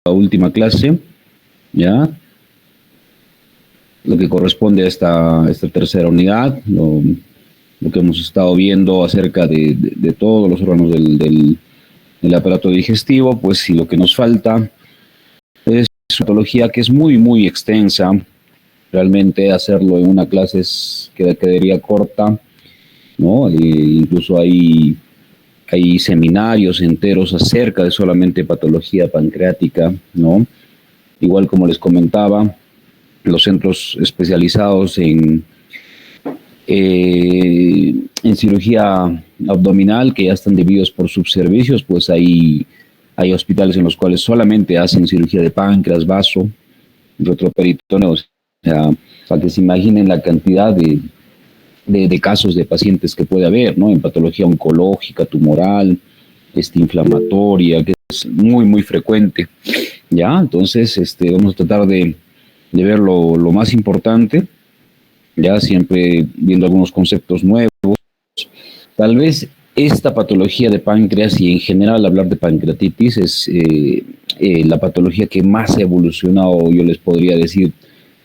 última clase, ¿ya? Lo que corresponde a esta tercera unidad, lo que hemos estado viendo acerca de todos los órganos del aparato digestivo, pues si lo que nos falta es una patología que es muy, muy extensa. Realmente hacerlo en una clase quedaría corta, ¿no? Incluso hay seminarios enteros acerca de solamente patología pancreática, ¿no? Igual como les comentaba, los centros especializados en cirugía abdominal que ya están divididos por subservicios, pues hay hospitales en los cuales solamente hacen cirugía de páncreas, vaso, retroperitoneo. O sea, para que se imaginen la cantidad de casos de pacientes que puede haber, ¿no? En patología oncológica, tumoral, inflamatoria, que es muy, muy frecuente, ¿ya? Entonces, vamos a tratar de ver lo más importante, ya siempre viendo algunos conceptos nuevos. Tal vez esta patología de páncreas y en general hablar de pancreatitis es la patología que más ha evolucionado, yo les podría decir,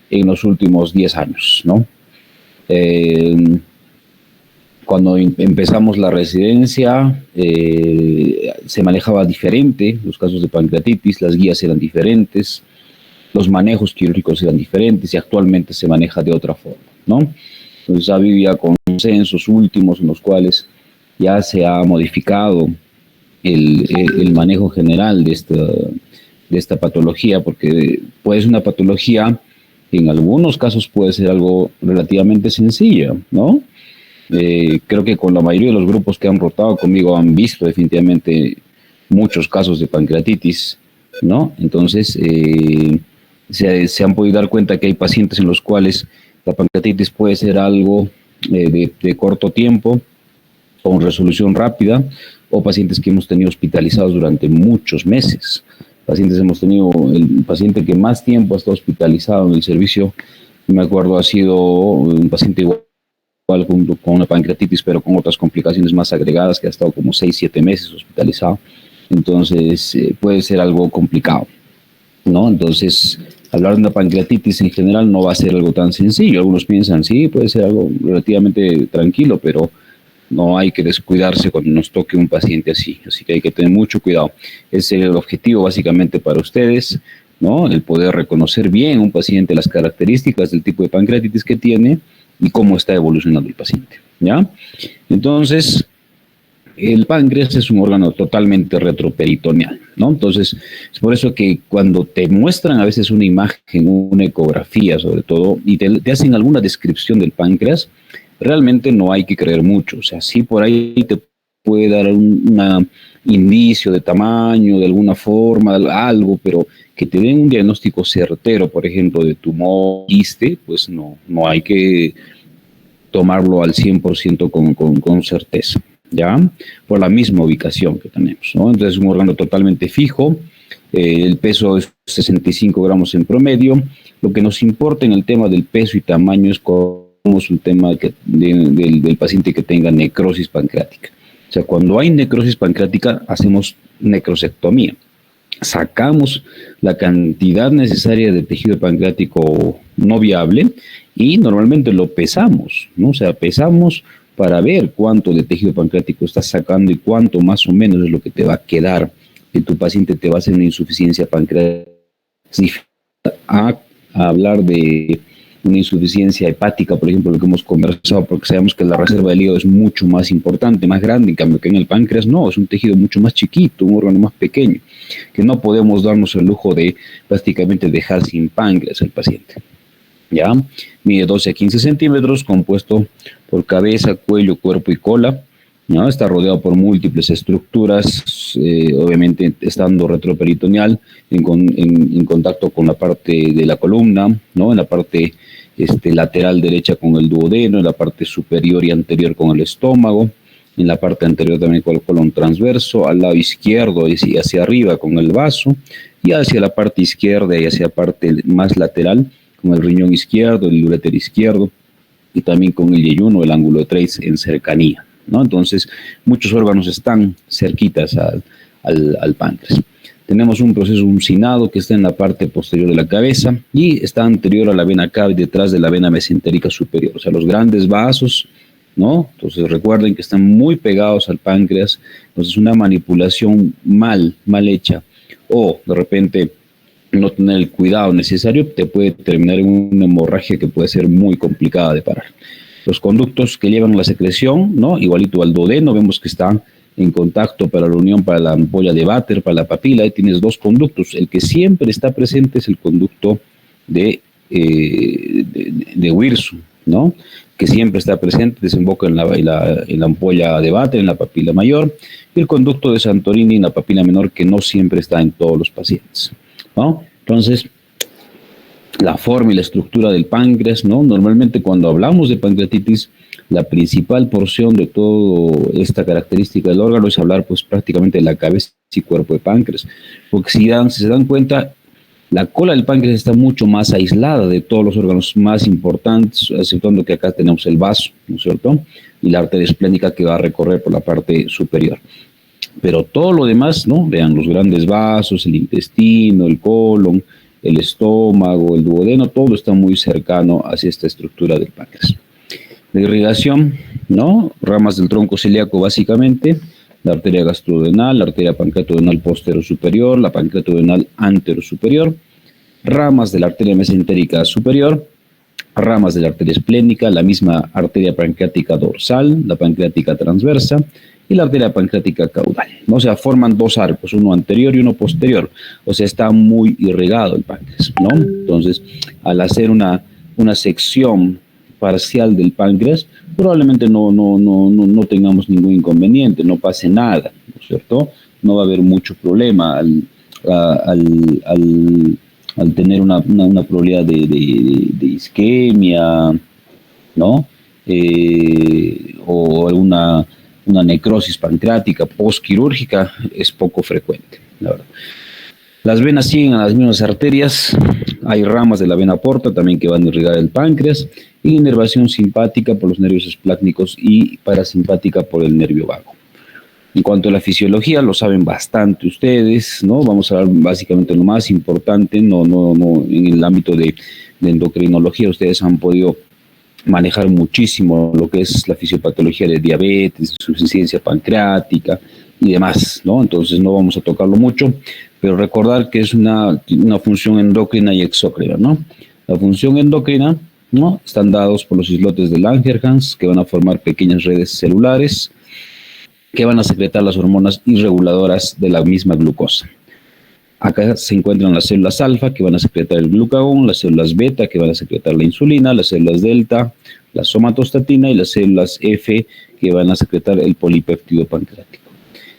en los últimos 10 años, ¿no? Cuando empezamos la residencia se manejaba diferente los casos de pancreatitis, las guías eran diferentes, los manejos quirúrgicos eran diferentes y actualmente se maneja de otra forma, ¿no? Entonces ha habido ya consensos últimos en los cuales ya se ha modificado el manejo general de esta patología, porque puede ser una patología que en algunos casos puede ser algo relativamente sencilla, ¿no? Creo que con la mayoría de los grupos que han rotado conmigo han visto definitivamente muchos casos de pancreatitis, ¿no? Entonces, se han podido dar cuenta que hay pacientes en los cuales la pancreatitis puede ser algo de corto tiempo, con resolución rápida, o pacientes que hemos tenido hospitalizados durante muchos meses. Hemos tenido el paciente que más tiempo ha estado hospitalizado en el servicio, me acuerdo, ha sido un paciente igual con una pancreatitis, pero con otras complicaciones más agregadas, que ha estado como 6-7 meses hospitalizado. Entonces, puede ser algo complicado, ¿no? Entonces, hablar de una pancreatitis en general no va a ser algo tan sencillo. Algunos piensan, sí, puede ser algo relativamente tranquilo, pero no hay que descuidarse cuando nos toque un paciente así. Así que hay que tener mucho cuidado. Ese es el objetivo básicamente para ustedes, ¿no? El poder reconocer bien un paciente, las características del tipo de pancreatitis que tiene y cómo está evolucionando el paciente, ¿ya? Entonces, el páncreas es un órgano totalmente retroperitoneal, ¿no? Entonces, es por eso que cuando te muestran a veces una imagen, una ecografía sobre todo, y te hacen alguna descripción del páncreas, realmente no hay que creer mucho. O sea, sí por ahí te puede dar un indicio de tamaño, de alguna forma, algo, pero que te den un diagnóstico certero, por ejemplo, de tumor, quiste, pues no hay que tomarlo al 100% con certeza, ¿ya? Por la misma ubicación que tenemos, ¿no? Entonces es un órgano totalmente fijo, el peso es 65 gramos en promedio. Lo que nos importa en el tema del peso y tamaño es el tema del paciente que tenga necrosis pancreática. O sea, cuando hay necrosis pancreática, hacemos necrosectomía. Sacamos la cantidad necesaria de tejido pancreático no viable y normalmente lo pesamos, ¿no? O sea, pesamos para ver cuánto de tejido pancreático estás sacando y cuánto más o menos es lo que te va a quedar. Si tu paciente te va a hacer una insuficiencia pancreática, a hablar de una insuficiencia hepática, por ejemplo, lo que hemos conversado, porque sabemos que la reserva del hígado es mucho más importante, más grande, en cambio que en el páncreas no, es un tejido mucho más chiquito, un órgano más pequeño, que no podemos darnos el lujo de prácticamente dejar sin páncreas al paciente. ¿Ya? Mide 12 a 15 centímetros, compuesto por cabeza, cuello, cuerpo y cola, ¿no? Está rodeado por múltiples estructuras, obviamente estando retroperitoneal en contacto con la parte de la columna, ¿no? En la parte lateral derecha con el duodeno, en la parte superior y anterior con el estómago, en la parte anterior también con el colon transverso, al lado izquierdo y hacia arriba con el vaso, y hacia la parte izquierda y hacia la parte más lateral con el riñón izquierdo, el uréter izquierdo, y también con el yeyuno, el ángulo de Treitz en cercanía, ¿no? Entonces, muchos órganos están cerquitas al páncreas. Tenemos un proceso uncinado que está en la parte posterior de la cabeza y está anterior a la vena cava y detrás de la vena mesentérica superior, o sea, los grandes vasos, ¿no? Entonces recuerden que están muy pegados al páncreas, entonces una manipulación mal hecha o de repente no tener el cuidado necesario te puede terminar en una hemorragia que puede ser muy complicada de parar. Los conductos que llevan la secreción, ¿no? Igualito al duodeno, vemos que están en contacto para la unión para la ampolla de Vater, para la papila, ahí tienes dos conductos. El que siempre está presente es el conducto de Wirsum, ¿no? Que siempre está presente, desemboca en la ampolla de Vater, en la papila mayor, y el conducto de Santorini en la papila menor, que no siempre está en todos los pacientes, ¿no? Entonces, la forma y la estructura del páncreas, ¿no? Normalmente cuando hablamos de pancreatitis, la principal porción de toda esta característica del órgano es hablar pues prácticamente de la cabeza y cuerpo de páncreas, porque si se dan cuenta, la cola del páncreas está mucho más aislada de todos los órganos más importantes, aceptando que acá tenemos el vaso, ¿no es cierto? Y la arteria esplénica que va a recorrer por la parte superior. Pero todo lo demás, ¿no? Vean, los grandes vasos, el intestino, el colon, el estómago, el duodeno, todo está muy cercano hacia esta estructura del páncreas. La irrigación, ¿no? Ramas del tronco celíaco básicamente, la arteria gastroduodenal, la arteria pancreatoduodenal posterior-superior, la pancreatoduodenal antero-superior, ramas de la arteria mesentérica superior, ramas de la arteria esplénica, la misma arteria pancreática dorsal, la pancreática transversa y la arteria pancreática caudal, ¿no? O sea, forman dos arcos, uno anterior y uno posterior, o sea, está muy irrigado el páncreas, ¿no? Entonces, al hacer una sección parcial del páncreas, probablemente no tengamos ningún inconveniente, no pase nada, ¿no es cierto? No va a haber mucho problema al tener una probabilidad de isquemia, ¿no? O alguna necrosis pancreática postquirúrgica es poco frecuente, la verdad. Las venas siguen a las mismas arterias, hay ramas de la vena porta también que van a irrigar el páncreas, y inervación simpática por los nervios esplácnicos y parasimpática por el nervio vago. En cuanto a la fisiología, lo saben bastante ustedes, ¿no? Vamos a hablar básicamente lo más importante, no en el ámbito de endocrinología, ustedes han podido manejar muchísimo lo que es la fisiopatología de diabetes, insuficiencia pancreática y demás, ¿no? Entonces no vamos a tocarlo mucho, pero recordar que es una función endocrina y exócrina, ¿no? La función endocrina, ¿no? Están dados por los islotes de Langerhans, que van a formar pequeñas redes celulares que van a secretar las hormonas y reguladoras de la misma glucosa. Acá se encuentran las células alfa, que van a secretar el glucagón, las células beta, que van a secretar la insulina, las células delta, la somatostatina, y las células F, que van a secretar el polipéptido pancreático.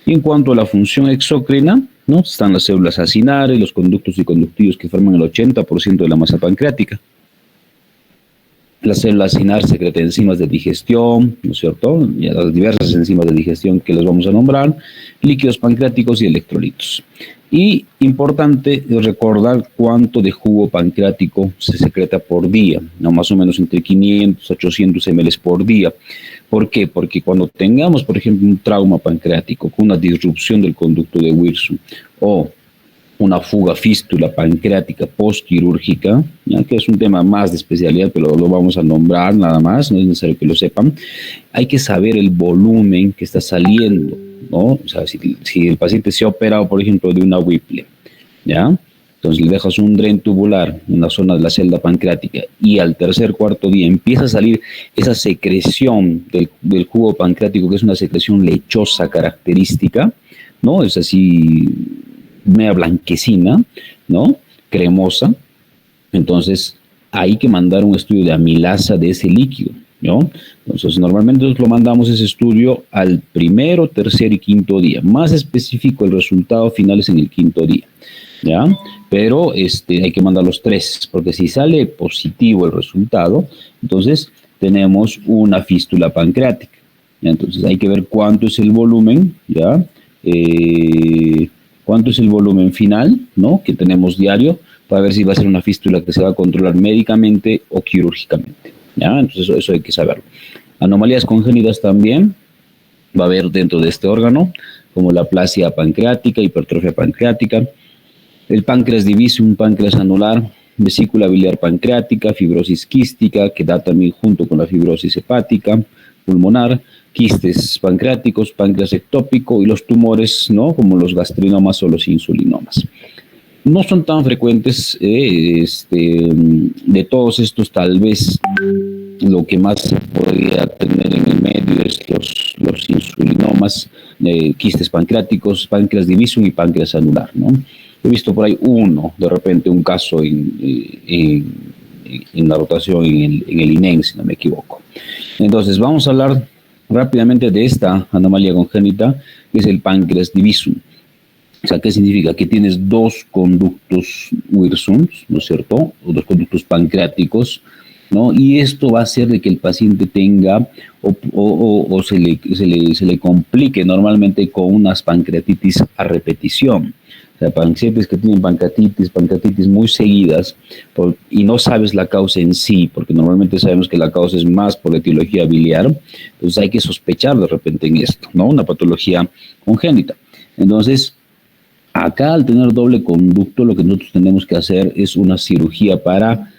Y en cuanto a la función exócrina, ¿no? Están las células acinares, los conductos y conductivos que forman el 80% de la masa pancreática. Las células acinar secretan enzimas de digestión, ¿no es cierto? Y las diversas enzimas de digestión que las vamos a nombrar, líquidos pancreáticos y electrolitos. Y importante recordar cuánto de jugo pancreático se secreta por día, ¿no? Más o menos entre 500 a 800 ml por día. ¿Por qué? Porque cuando tengamos, por ejemplo, un trauma pancreático con una disrupción del conducto de Wirsum o una fuga fístula pancreática postquirúrgica, ¿ya? Que es un tema más de especialidad, pero lo vamos a nombrar nada más, no es necesario que lo sepan. Hay que saber el volumen que está saliendo, ¿no? O sea, si el paciente se ha operado, por ejemplo, de una Whipple, ¿ya? Entonces le dejas un dren tubular en la zona de la celda pancreática y al tercer, cuarto día empieza a salir esa secreción del jugo pancreático, que es una secreción lechosa característica, ¿no? Es así, media blanquecina, ¿no? Cremosa. Entonces hay que mandar un estudio de amilasa de ese líquido, ¿no? Entonces normalmente nosotros lo mandamos ese estudio al primero, tercer y quinto día. Más específico, el resultado final es en el quinto día, ¿ya? Pero hay que mandar los tres, porque si sale positivo el resultado, entonces tenemos una fístula pancreática, ¿ya? Entonces hay que ver cuánto es el volumen, ¿ya? Cuánto es el volumen final, ¿no? Que tenemos diario, para ver si va a ser una fístula que se va a controlar médicamente o quirúrgicamente, ¿ya? Entonces eso hay que saberlo. Anomalías congénitas también va a haber dentro de este órgano, como la aplasia pancreática, hipertrofia pancreática, el páncreas diviso, un páncreas anular, vesícula biliar pancreática, fibrosis quística, que da también junto con la fibrosis hepática, pulmonar, quistes pancreáticos, páncreas ectópico y los tumores, ¿no? Como los gastrinomas o los insulinomas. No son tan frecuentes, de todos estos tal vez lo que más se podría tener en el medio es los insulinomas, quistes pancreáticos, páncreas divisum y páncreas anular, ¿no? He visto por ahí de repente un caso en la rotación en el INEN, si no me equivoco. Entonces vamos a hablar rápidamente de esta anomalía congénita, que es el páncreas divisum. O sea, ¿qué significa? Que tienes dos conductos Wirsums, ¿no es cierto? O dos conductos pancreáticos, ¿no? Y esto va a hacer de que el paciente tenga o se le complique normalmente con unas pancreatitis a repetición. O sea, pacientes que tienen pancreatitis muy seguidas y no sabes la causa en sí, porque normalmente sabemos que la causa es más por etiología biliar, entonces hay que sospechar de repente en esto, ¿no? Una patología congénita. Entonces, acá al tener doble conducto, lo que nosotros tenemos que hacer es una cirugía para,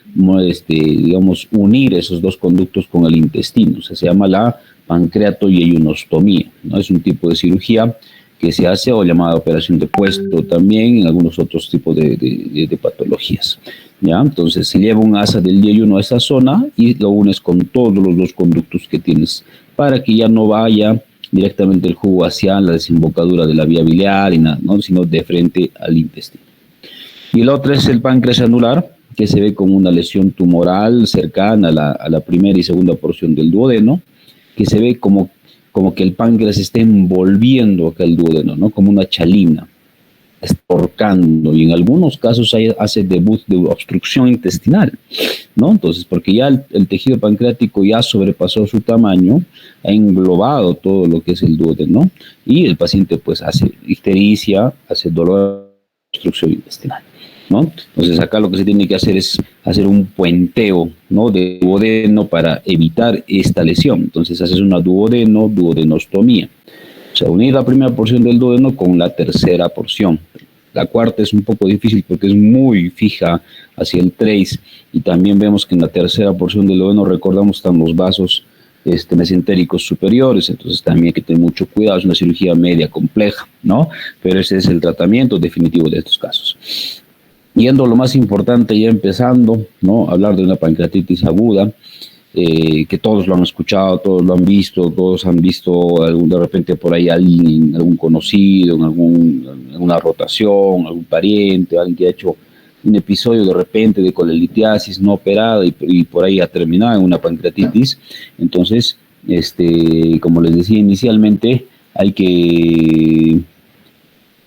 digamos, unir esos dos conductos con el intestino. O sea, se llama la pancreatoyeyunostomía, ¿no? Es un tipo de cirugía que se hace o llamada operación de puesto también en algunos otros tipos de patologías. ¿Ya? Entonces se lleva un asa del yeyuno a esa zona y lo unes con todos los dos conductos que tienes para que ya no vaya directamente el jugo hacia la desembocadura de la vía biliar, y nada, ¿no? Sino de frente al intestino. Y el otro es el páncreas anular, que se ve como una lesión tumoral cercana a la primera y segunda porción del duodeno, que se ve como que el páncreas está envolviendo acá el duodeno, ¿no? Como una chalina, estorcando, y en algunos casos hace debut de obstrucción intestinal, ¿no? Entonces, porque ya el tejido pancreático ya sobrepasó su tamaño, ha englobado todo lo que es el duodeno, y el paciente pues hace ictericia, hace dolor, obstrucción intestinal, ¿no? Entonces acá lo que se tiene que hacer es hacer un puenteo, ¿no? De duodeno para evitar esta lesión. Entonces haces una duodenostomía. O sea, unir la primera porción del duodeno con la tercera porción. La cuarta es un poco difícil porque es muy fija hacia el trace, y también vemos que en la tercera porción del duodeno, recordamos, están los vasos mesentéricos superiores, entonces también hay que tener mucho cuidado, es una cirugía media compleja, ¿no? Pero ese es el tratamiento definitivo de estos casos. Yendo a lo más importante, ya empezando, ¿no? Hablar de una pancreatitis aguda, que todos lo han escuchado, todos lo han visto, todos han visto de repente por ahí alguien, algún conocido, en alguna rotación, algún pariente, alguien que ha hecho un episodio de repente de colelitiasis no operada y por ahí ha terminado en una pancreatitis. Entonces, como les decía inicialmente, hay que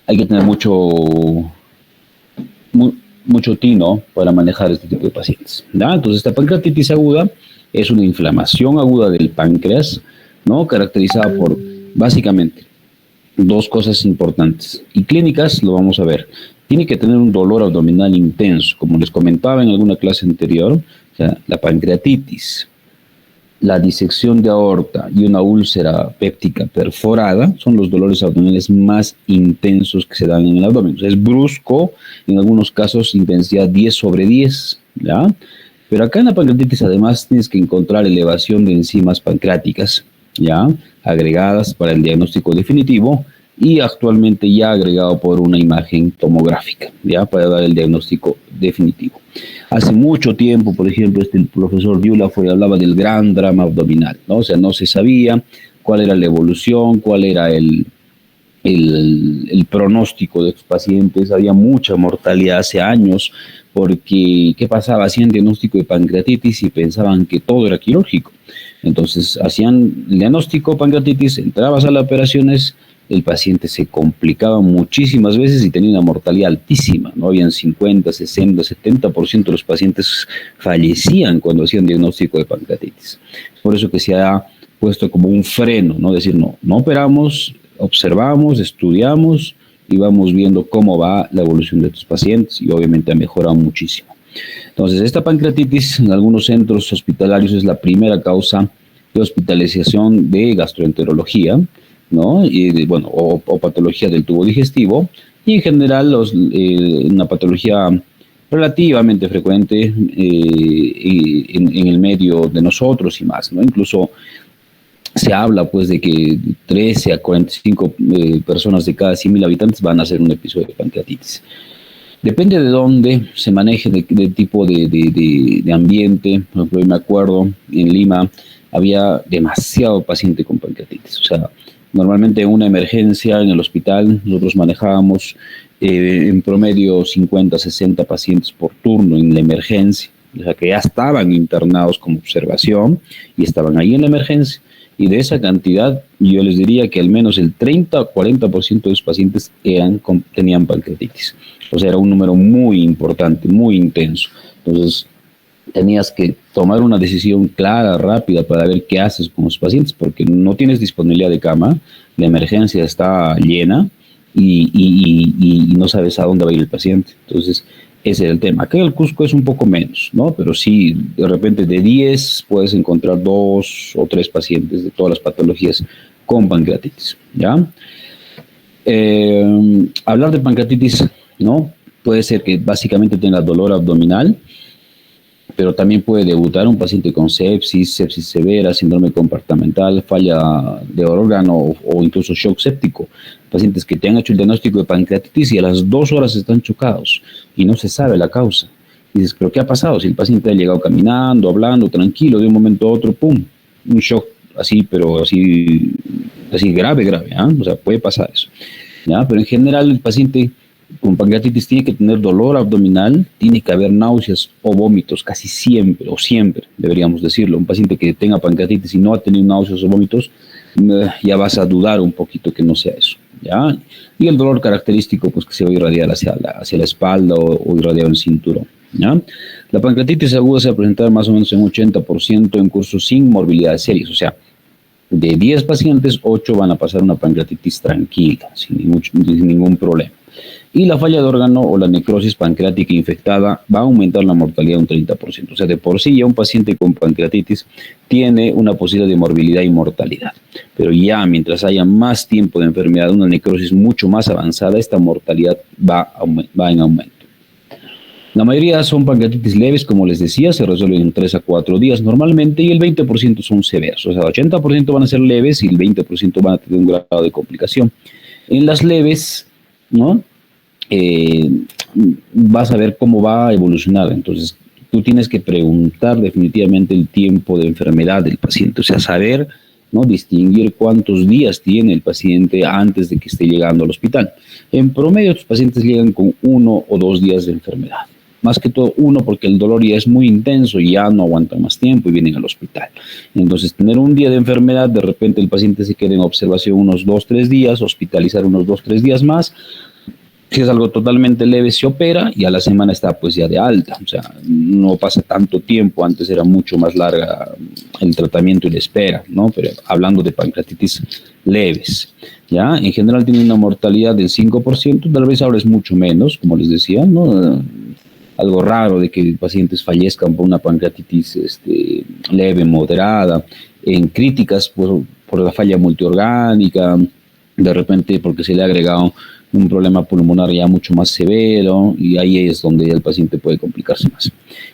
tener mucho tino para manejar este tipo de pacientes, ¿no? Entonces, esta pancreatitis aguda es una inflamación aguda del páncreas, ¿no? Caracterizada por, básicamente, dos cosas importantes. Y clínicas, lo vamos a ver. Tiene que tener un dolor abdominal intenso, como les comentaba en alguna clase anterior. O sea, la pancreatitis, la disección de aorta y una úlcera péptica perforada son los dolores abdominales más intensos que se dan en el abdomen. O sea, es brusco, en algunos casos intensidad 10/10, ¿ya? Pero acá en la pancreatitis además tienes que encontrar elevación de enzimas pancreáticas, ¿ya? Agregadas para el diagnóstico definitivo y actualmente ya agregado por una imagen tomográfica, ¿ya? Para dar el diagnóstico definitivo. Hace mucho tiempo, por ejemplo, el profesor Diula hablaba del gran drama abdominal, ¿no? O sea, no se sabía cuál era la evolución, cuál era el pronóstico de estos pacientes. Había mucha mortalidad hace años, porque ¿qué pasaba? Hacían diagnóstico de pancreatitis y pensaban que todo era quirúrgico. Entonces hacían el diagnóstico de pancreatitis, entrabas a las operaciones, el paciente se complicaba muchísimas veces y tenía una mortalidad altísima, ¿no? Habían 50, 60, 70% de los pacientes fallecían cuando hacían diagnóstico de pancreatitis. Por eso que se ha puesto como un freno, ¿no? Decir, no operamos, observamos, estudiamos y vamos viendo cómo va la evolución de estos pacientes, y obviamente ha mejorado muchísimo. Entonces, esta pancreatitis en algunos centros hospitalarios es la primera causa de hospitalización de gastroenterología, ¿no? Bueno, o patología del tubo digestivo, y en general una patología relativamente frecuente en el medio de nosotros y más, ¿no? Incluso se habla pues de que 13 a 45 personas de cada 100.000 habitantes van a hacer un episodio de pancreatitis. Depende de dónde se maneje, de tipo de ambiente. Por ejemplo, yo me acuerdo, en Lima había demasiado paciente con pancreatitis. O sea, normalmente en una emergencia en el hospital nosotros manejábamos en promedio 50, 60 pacientes por turno en la emergencia. O sea, que ya estaban internados como observación y estaban ahí en la emergencia. Y de esa cantidad, yo les diría que al menos el 30 o 40% de los pacientes tenían pancreatitis. O sea, era un número muy importante, muy intenso. Entonces, tenías que tomar una decisión clara, rápida, para ver qué haces con los pacientes, porque no tienes disponibilidad de cama, la emergencia está llena y no sabes a dónde va a ir el paciente. Entonces, ese es el tema. Acá en el Cusco es un poco menos, ¿no? Pero sí, de repente de 10 puedes encontrar 2 o 3 pacientes de todas las patologías con pancreatitis, ¿ya? Hablar de pancreatitis, ¿no? Puede ser que básicamente tenga dolor abdominal, pero también puede debutar un paciente con sepsis, sepsis severa, síndrome compartimental, falla de órgano o incluso shock séptico. Pacientes que te han hecho el diagnóstico de pancreatitis y a las 2 horas están chocados y no se sabe la causa. Y dices, ¿pero qué ha pasado? Si el paciente ha llegado caminando, hablando, tranquilo, de un momento a otro, ¡pum! Un shock así, pero así grave, ¿eh? O sea, puede pasar eso, ¿ya? Pero en general el paciente con pancreatitis tiene que tener dolor abdominal, tiene que haber náuseas o vómitos, casi siempre, o siempre, deberíamos decirlo. Un paciente que tenga pancreatitis y no ha tenido náuseas o vómitos, ya vas a dudar un poquito que no sea eso, ¿ya? Y el dolor característico, pues que se va a irradiar hacia la espalda o irradiado en el cinturón, ¿ya? La pancreatitis aguda se va a presentar más o menos en 80% en cursos sin morbilidades serias, o sea, de 10 pacientes, 8 van a pasar una pancreatitis tranquila, sin ningún problema. Y la falla de órgano o la necrosis pancreática infectada va a aumentar la mortalidad un 30%. O sea, de por sí ya un paciente con pancreatitis tiene una posibilidad de morbilidad y mortalidad. Pero ya mientras haya más tiempo de enfermedad, una necrosis mucho más avanzada, esta mortalidad va en aumento. La mayoría son pancreatitis leves, como les decía, se resuelven en 3 a 4 días normalmente, y el 20% son severas. O sea, 80% van a ser leves y el 20% van a tener un grado de complicación. En las leves, ¿no? Vas a ver cómo va a evolucionar. Entonces, tú tienes que preguntar definitivamente el tiempo de enfermedad del paciente, o sea, saber, ¿no? Distinguir cuántos días tiene el paciente antes de que esté llegando al hospital. En promedio, los pacientes llegan con 1 o 2 días de enfermedad. Más que todo 1, porque el dolor ya es muy intenso y ya no aguantan más tiempo y vienen al hospital. Entonces, tener un día de enfermedad, de repente el paciente se queda en observación unos 2, 3 días, hospitalizar unos 2, 3 días más. Si es algo totalmente leve, se opera y a la semana está pues ya de alta. O sea, no pasa tanto tiempo. Antes era mucho más larga el tratamiento y la espera, ¿no? Pero hablando de pancreatitis leves, ¿ya? En general tiene una mortalidad del 5%, tal vez ahora es mucho menos, como les decía, ¿no? Algo raro de que pacientes fallezcan por una pancreatitis leve, moderada, en críticas por la falla multiorgánica, de repente porque se le ha agregado un problema pulmonar ya mucho más severo, y ahí es donde el paciente puede complicarse más.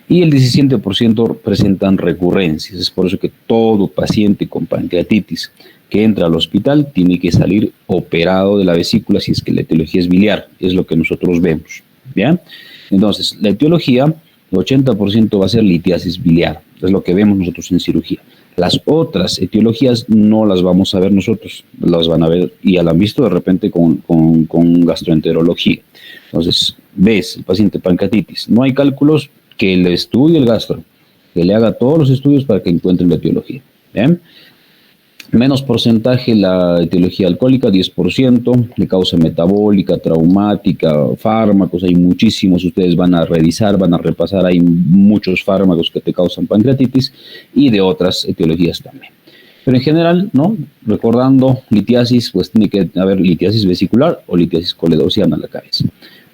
Y el 17% presentan recurrencias. Es por eso que todo paciente con pancreatitis que entra al hospital tiene que salir operado de la vesícula si es que la etiología es biliar, es lo que nosotros vemos, ¿bien? Entonces, la etiología, el 80% va a ser litiasis biliar, es lo que vemos nosotros en cirugía. Las otras etiologías no las vamos a ver nosotros, las van a ver y ya la han visto de repente con gastroenterología. Entonces, ves el paciente pancreatitis, no hay cálculos, que le estudie el gastro, que le haga todos los estudios para que encuentren la etiología. ¿Bien? Menos porcentaje la etiología alcohólica, 10%, de causa metabólica, traumática, fármacos, hay muchísimos, ustedes van a revisar, van a repasar, hay muchos fármacos que te causan pancreatitis y de otras etiologías también. Pero en general, ¿no? Recordando litiasis, pues tiene que haber litiasis vesicular o litiasis coledociana en la cabeza.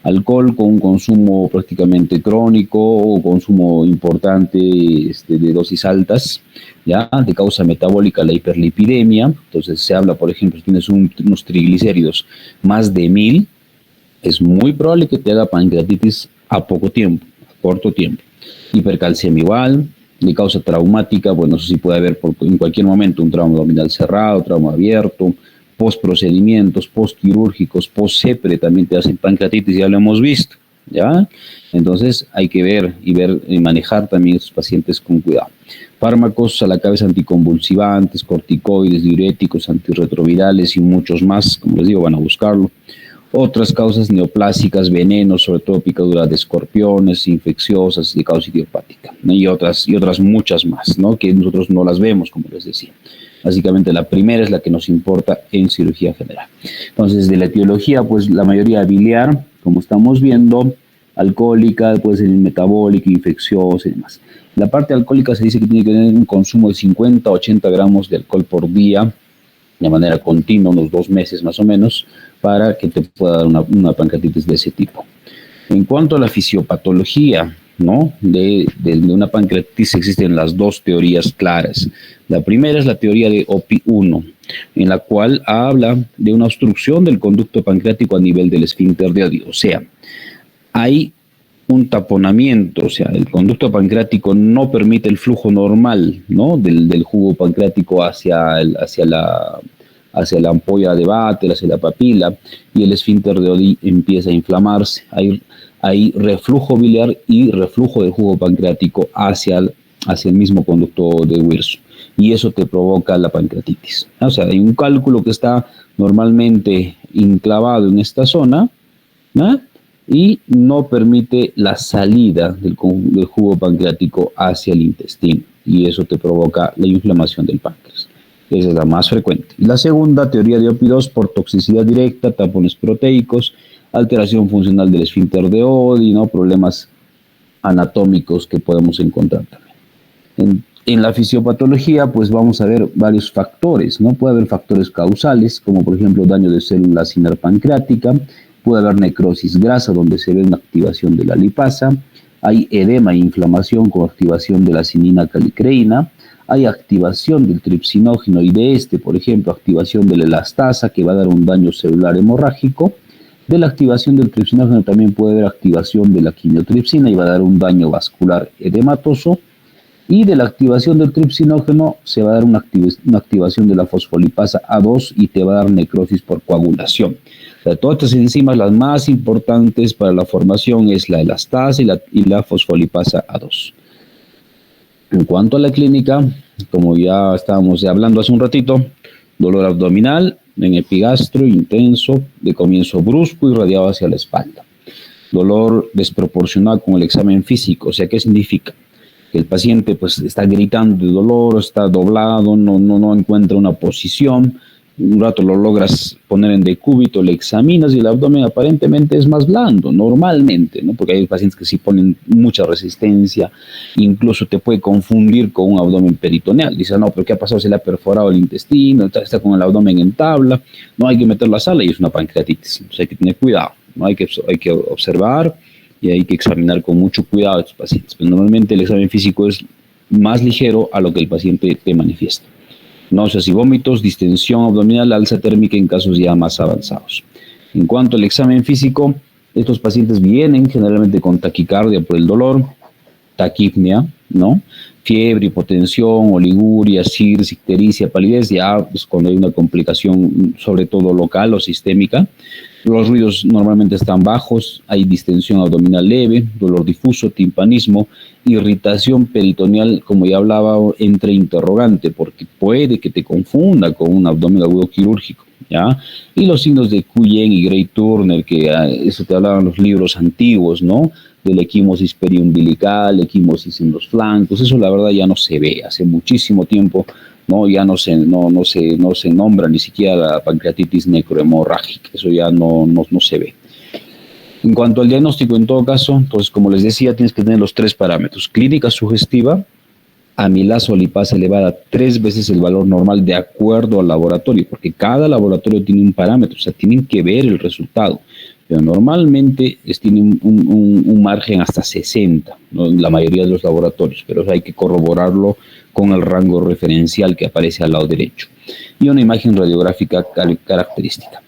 alcohol con un consumo prácticamente crónico o consumo importante de dosis altas, ¿ya? De causa metabólica, la hiperlipidemia. Entonces se habla, por ejemplo, si tienes unos triglicéridos más de 1000, es muy probable que te haga pancreatitis a poco tiempo, a corto tiempo. Hipercalcemia igual, de causa traumática, bueno, eso sí puede haber en cualquier momento un trauma abdominal cerrado, trauma abierto, post-procedimientos, post-quirúrgicos, post-CEPRE también te hacen pancreatitis, ya lo hemos visto, ¿ya? Entonces hay que ver y manejar también a estos pacientes con cuidado. Fármacos a la cabeza anticonvulsivantes, corticoides, diuréticos, antirretrovirales y muchos más, como les digo, van a buscarlo. Otras causas neoplásicas, venenos, sobre todo picadura de escorpiones, infecciosas de causa idiopática, ¿no? y otras muchas más, ¿no? Que nosotros no las vemos, como les decía. Básicamente la primera es la que nos importa en cirugía general. Entonces, de la etiología, pues la mayoría biliar, como estamos viendo, alcohólica, puede ser metabólica, infecciosa y demás. La parte alcohólica se dice que tiene que tener un consumo de 50 a 80 gramos de alcohol por día, de manera continua, unos 2 meses más o menos, para que te pueda dar una pancreatitis de ese tipo. En cuanto a la fisiopatología, ¿no? de una pancreatitis existen las dos teorías claras. La primera es la teoría de OPI-1, en la cual habla de una obstrucción del conducto pancreático a nivel del esfínter de Oddi. O sea, hay un taponamiento, o sea, el conducto pancreático no permite el flujo normal, ¿no? del jugo pancreático hacia la ampolla de Vatel, hacia la papila, y el esfínter de Oddi empieza a inflamarse. Hay reflujo biliar y reflujo del jugo pancreático hacia el mismo conducto de Wilson, y eso te provoca la pancreatitis. O sea, hay un cálculo que está normalmente enclavado en esta zona, ¿no? Y no permite la salida del jugo pancreático hacia el intestino, y eso te provoca la inflamación del páncreas. Esa es la más frecuente. Y la segunda, teoría de OPI-2, por toxicidad directa, tapones proteicos, alteración funcional del esfínter de Oddi, ¿no? Problemas anatómicos que podemos encontrar también. En la fisiopatología, pues vamos a ver varios factores, ¿no? Puede haber factores causales, como por ejemplo daño de células pancreática, puede haber necrosis grasa, donde se ve una activación de la lipasa, hay edema e inflamación con activación de la cinina calicreína, hay activación del tripsinógeno y de por ejemplo, activación de la elastasa, que va a dar un daño celular hemorrágico. De la activación del tripsinógeno también puede haber activación de la quimiotripsina y va a dar un daño vascular edematoso. Y de la activación del tripsinógeno se va a dar una activación de la fosfolipasa A2 y te va a dar necrosis por coagulación. O sea, todas estas enzimas, las más importantes para la formación es la elastasa y la fosfolipasa A2. En cuanto a la clínica, como ya estábamos hablando hace un ratito, dolor abdominal en epigastrio intenso, de comienzo brusco y radiado hacia la espalda. Dolor desproporcionado con el examen físico. O sea, ¿qué significa? Que el paciente pues está gritando de dolor, está doblado, no encuentra una posición. Un rato lo logras poner en decúbito, le examinas y el abdomen aparentemente es más blando, normalmente, ¿no? Porque hay pacientes que sí ponen mucha resistencia, incluso te puede confundir con un abdomen peritoneal. Dice, no, pero ¿qué ha pasado? Se le ha perforado el intestino, está con el abdomen en tabla, no hay que meterlo a sala y es una pancreatitis. Entonces hay que tener cuidado, ¿no? Hay que observar y hay que examinar con mucho cuidado a estos pacientes. Pero normalmente el examen físico es más ligero a lo que el paciente te manifiesta. Náuseas y vómitos, distensión abdominal, alza térmica en casos ya más avanzados. En cuanto al examen físico, estos pacientes vienen generalmente con taquicardia por el dolor, taquipnea, ¿no? Fiebre, hipotensión, oliguria, SIRS, ictericia, palidez, ya pues, cuando hay una complicación sobre todo local o sistémica. Los ruidos normalmente están bajos, hay distensión abdominal leve, dolor difuso, timpanismo, irritación peritoneal, como ya hablaba, entre interrogante, porque puede que te confunda con un abdomen agudo quirúrgico, ¿ya? Y los signos de Kuyen y Gray Turner, que eso te hablaban los libros antiguos, ¿no? De la equimosis periumbilical, equimosis en los flancos, eso la verdad ya no se ve, hace muchísimo tiempo, ¿no? Ya no se nombra ni siquiera la pancreatitis necrohemorrágica, eso ya no se ve. En cuanto al diagnóstico, en todo caso, entonces, como les decía, tienes que tener los 3 parámetros: clínica sugestiva, amilasa o lipasa elevada 3 veces el valor normal de acuerdo al laboratorio, porque cada laboratorio tiene un parámetro, o sea, tienen que ver el resultado. pero normalmente tienen un margen hasta 60, ¿no? En la mayoría de los laboratorios, pero hay que corroborarlo con el rango referencial que aparece al lado derecho. Y una imagen radiográfica característica.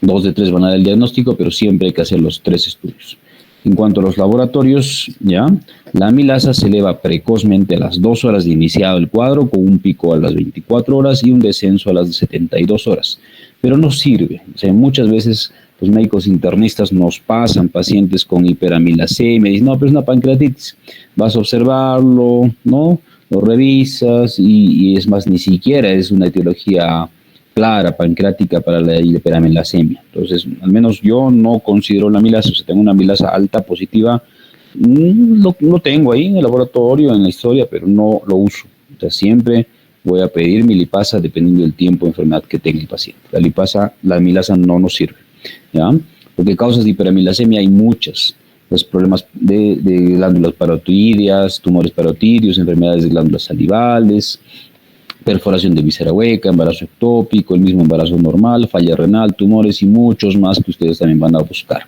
2 de 3 van a dar el diagnóstico, pero siempre hay que hacer los 3 estudios. En cuanto a los laboratorios, ya, la amilasa se eleva precozmente a las 2 horas de iniciado el cuadro, con un pico a las 24 horas y un descenso a las 72 horas. Pero no sirve. O sea, muchas veces los médicos internistas nos pasan pacientes con hiperamilasemia y dicen, no, pero es una pancreatitis. Vas a observarlo, ¿no? Lo revisas y es más, ni siquiera es una etiología clara, pancreática para la hiperamilasemia. Entonces, al menos yo no considero la amilasa, o sea, tengo una amilasa alta positiva, lo tengo ahí en el laboratorio, en la historia, pero no lo uso. O sea, siempre voy a pedir mi lipasa dependiendo del tiempo de enfermedad que tenga el paciente. La amilasa no nos sirve, ¿ya? Porque causas de hiperamilasemia hay muchas. Los problemas de glándulas parotidias, tumores parotidios, enfermedades de glándulas salivales, perforación de víscera hueca, embarazo ectópico, el mismo embarazo normal, falla renal, tumores y muchos más que ustedes también van a buscar.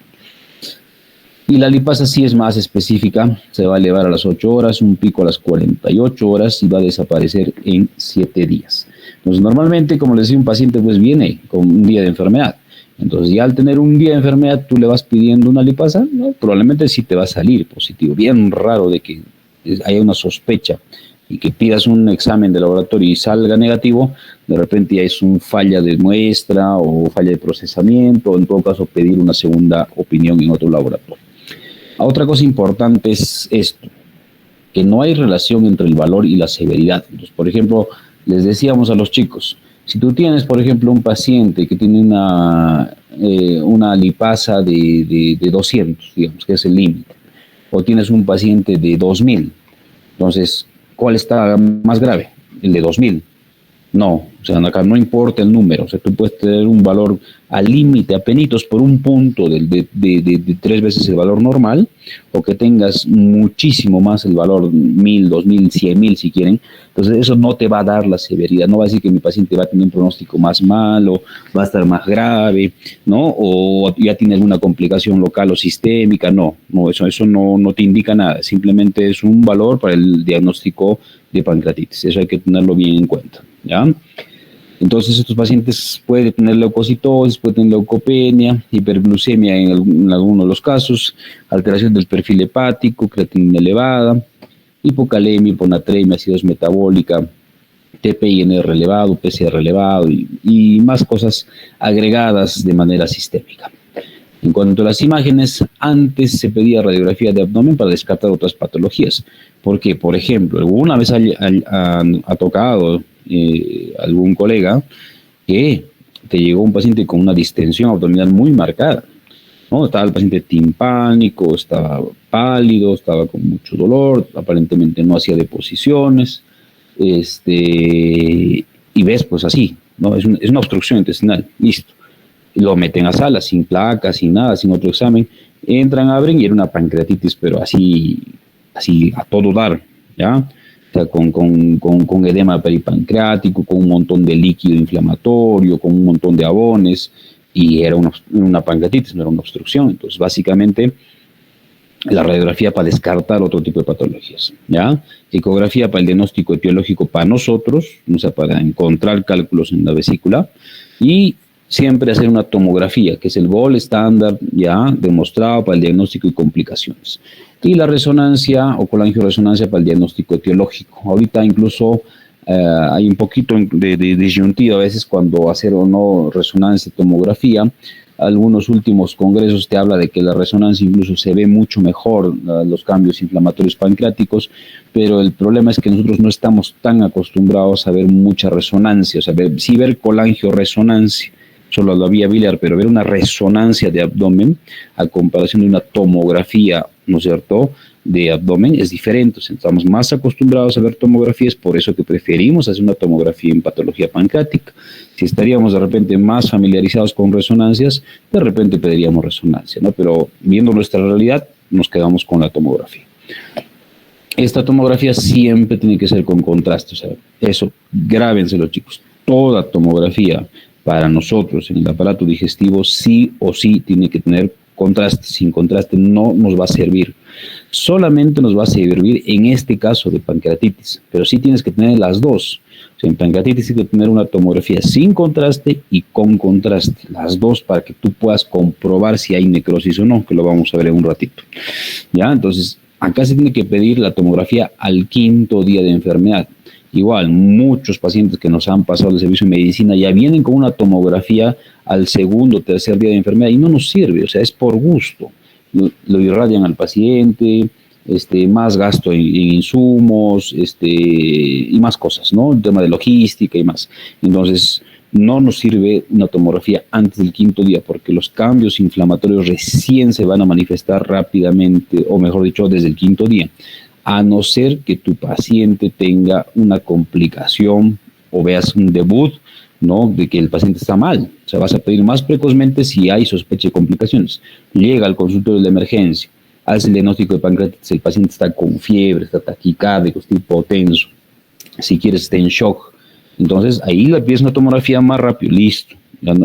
Y la lipasa sí es más específica, se va a elevar a las 8 horas, un pico a las 48 horas y va a desaparecer en 7 días. Entonces, normalmente, como les decía, un paciente pues viene con un día de enfermedad. Entonces, ya al tener un día de enfermedad, tú le vas pidiendo una lipasa, ¿no? Probablemente sí te va a salir positivo. Bien raro de que haya una sospecha y que pidas un examen de laboratorio y salga negativo, de repente ya es un falla de muestra o falla de procesamiento, o en todo caso pedir una segunda opinión en otro laboratorio. Otra cosa importante es esto, que no hay relación entre el valor y la severidad. Entonces, por ejemplo, les decíamos a los chicos, si tú tienes, por ejemplo, un paciente que tiene una lipasa de 200, digamos, que es el límite, o tienes un paciente de 2000, entonces, ¿cuál está más grave? El de 2000. No, o sea, acá no importa el número, o sea, tú puedes tener un valor al límite, apenitos por un punto de 3 veces el valor normal, o que tengas muchísimo más el valor 1000, 2000, 100,000 si quieren. Entonces eso no te va a dar la severidad, no va a decir que mi paciente va a tener un pronóstico más malo, va a estar más grave, ¿no? O ya tiene alguna complicación local o sistémica, no, eso no te indica nada, simplemente es un valor para el diagnóstico de pancreatitis, eso hay que tenerlo bien en cuenta, ¿ya? Entonces estos pacientes pueden tener leucocitosis, pueden tener leucopenia, hiperglucemia en algunos de los casos, alteración del perfil hepático, creatinina elevada, hipocalemia, hiponatremia, acidosis metabólica, TPINR elevado, PCR elevado y más cosas agregadas de manera sistémica. En cuanto a las imágenes, antes se pedía radiografía de abdomen para descartar otras patologías. Porque, por ejemplo, alguna vez ha tocado algún colega que te llegó un paciente con una distensión abdominal muy marcada, ¿no? Estaba el paciente timpánico, estaba pálido, estaba con mucho dolor, aparentemente no hacía deposiciones, y ves pues así, ¿no? Es una obstrucción intestinal, listo. Lo meten a sala, sin placas, sin nada, sin otro examen, entran, abren y era una pancreatitis, pero así a todo dar, ¿ya? O sea, con edema peripancreático, con un montón de líquido inflamatorio, con un montón de abones, y era una pancreatitis, no era una obstrucción. Entonces, básicamente, la radiografía para descartar otro tipo de patologías, ¿ya? Ecografía para el diagnóstico etiológico para nosotros, o sea, para encontrar cálculos en la vesícula, y siempre hacer una tomografía, que es el gold estándar ya demostrado para el diagnóstico y complicaciones. Y la resonancia o colangioresonancia para el diagnóstico etiológico. Ahorita incluso hay un poquito de disyuntiva a veces cuando hacer o no resonancia y tomografía. Algunos últimos congresos te habla de que la resonancia incluso se ve mucho mejor los cambios inflamatorios pancreáticos, pero el problema es que nosotros no estamos tan acostumbrados a ver mucha resonancia, o sea, sí ver colangioresonancia, solo la vía biliar, pero ver una resonancia de abdomen a comparación de una tomografía, ¿no es cierto?, de abdomen es diferente. O sea, estamos más acostumbrados a ver tomografías, por eso que preferimos hacer una tomografía en patología pancreática. Si estaríamos de repente más familiarizados con resonancias, de repente pediríamos resonancia, ¿no? Pero viendo nuestra realidad, nos quedamos con la tomografía. Esta tomografía siempre tiene que ser con contraste, o sea, eso, grábenselo, chicos. Toda tomografía para nosotros en el aparato digestivo sí o sí tiene que tener contraste. Sin contraste no nos va a servir. Solamente nos va a servir en este caso de pancreatitis, pero sí tienes que tener las dos. O sea, en pancreatitis tienes que tener una tomografía sin contraste y con contraste, las dos, para que tú puedas comprobar si hay necrosis o no, que lo vamos a ver en un ratito. ¿Ya? Entonces, acá se tiene que pedir la tomografía al 5.º día de enfermedad. Igual, muchos pacientes que nos han pasado el servicio de medicina ya vienen con una tomografía al 2.º o 3.er día de enfermedad y no nos sirve, o sea, es por gusto. Lo irradian al paciente, más gasto en insumos, y más cosas, ¿no? El tema de logística y más. Entonces, no nos sirve una tomografía antes del 5.º día porque los cambios inflamatorios recién se van a manifestar rápidamente, o mejor dicho, desde el 5.º día, a no ser que tu paciente tenga una complicación o veas un debut, ¿no?, de que el paciente está mal. O sea, vas a pedir más precozmente si hay sospecha de complicaciones. Llega al consultorio de emergencia, hace el diagnóstico de pancreatitis, el paciente está con fiebre, está taquicárdico, está hipotenso, si quieres está en shock. Entonces ahí le pides una tomografía más rápido, listo.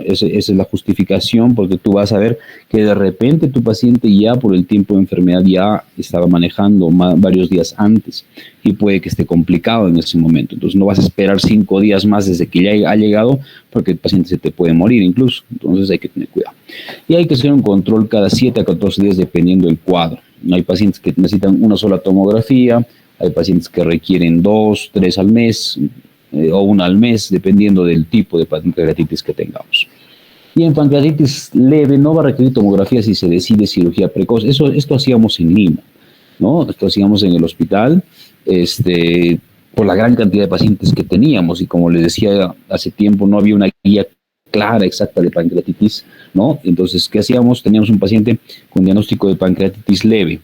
Esa es la justificación, porque tú vas a ver que de repente tu paciente ya por el tiempo de enfermedad ya estaba manejando varios días antes y puede que esté complicado en ese momento. Entonces no vas a esperar 5 días más desde que ya ha llegado, porque el paciente se te puede morir incluso. Entonces hay que tener cuidado. Y hay que hacer un control cada 7 a 14 días dependiendo del cuadro. Hay pacientes que necesitan una sola tomografía, hay pacientes que requieren 2, 3 al mes, o una al mes, dependiendo del tipo de pancreatitis que tengamos. Y en pancreatitis leve no va a requerir tomografía si se decide cirugía precoz. Esto hacíamos en Lima, ¿no? Esto hacíamos en el hospital, por la gran cantidad de pacientes que teníamos, y como les decía, hace tiempo no había una guía clara, exacta de pancreatitis, ¿no? Entonces, ¿qué hacíamos? Teníamos un paciente con diagnóstico de pancreatitis leve,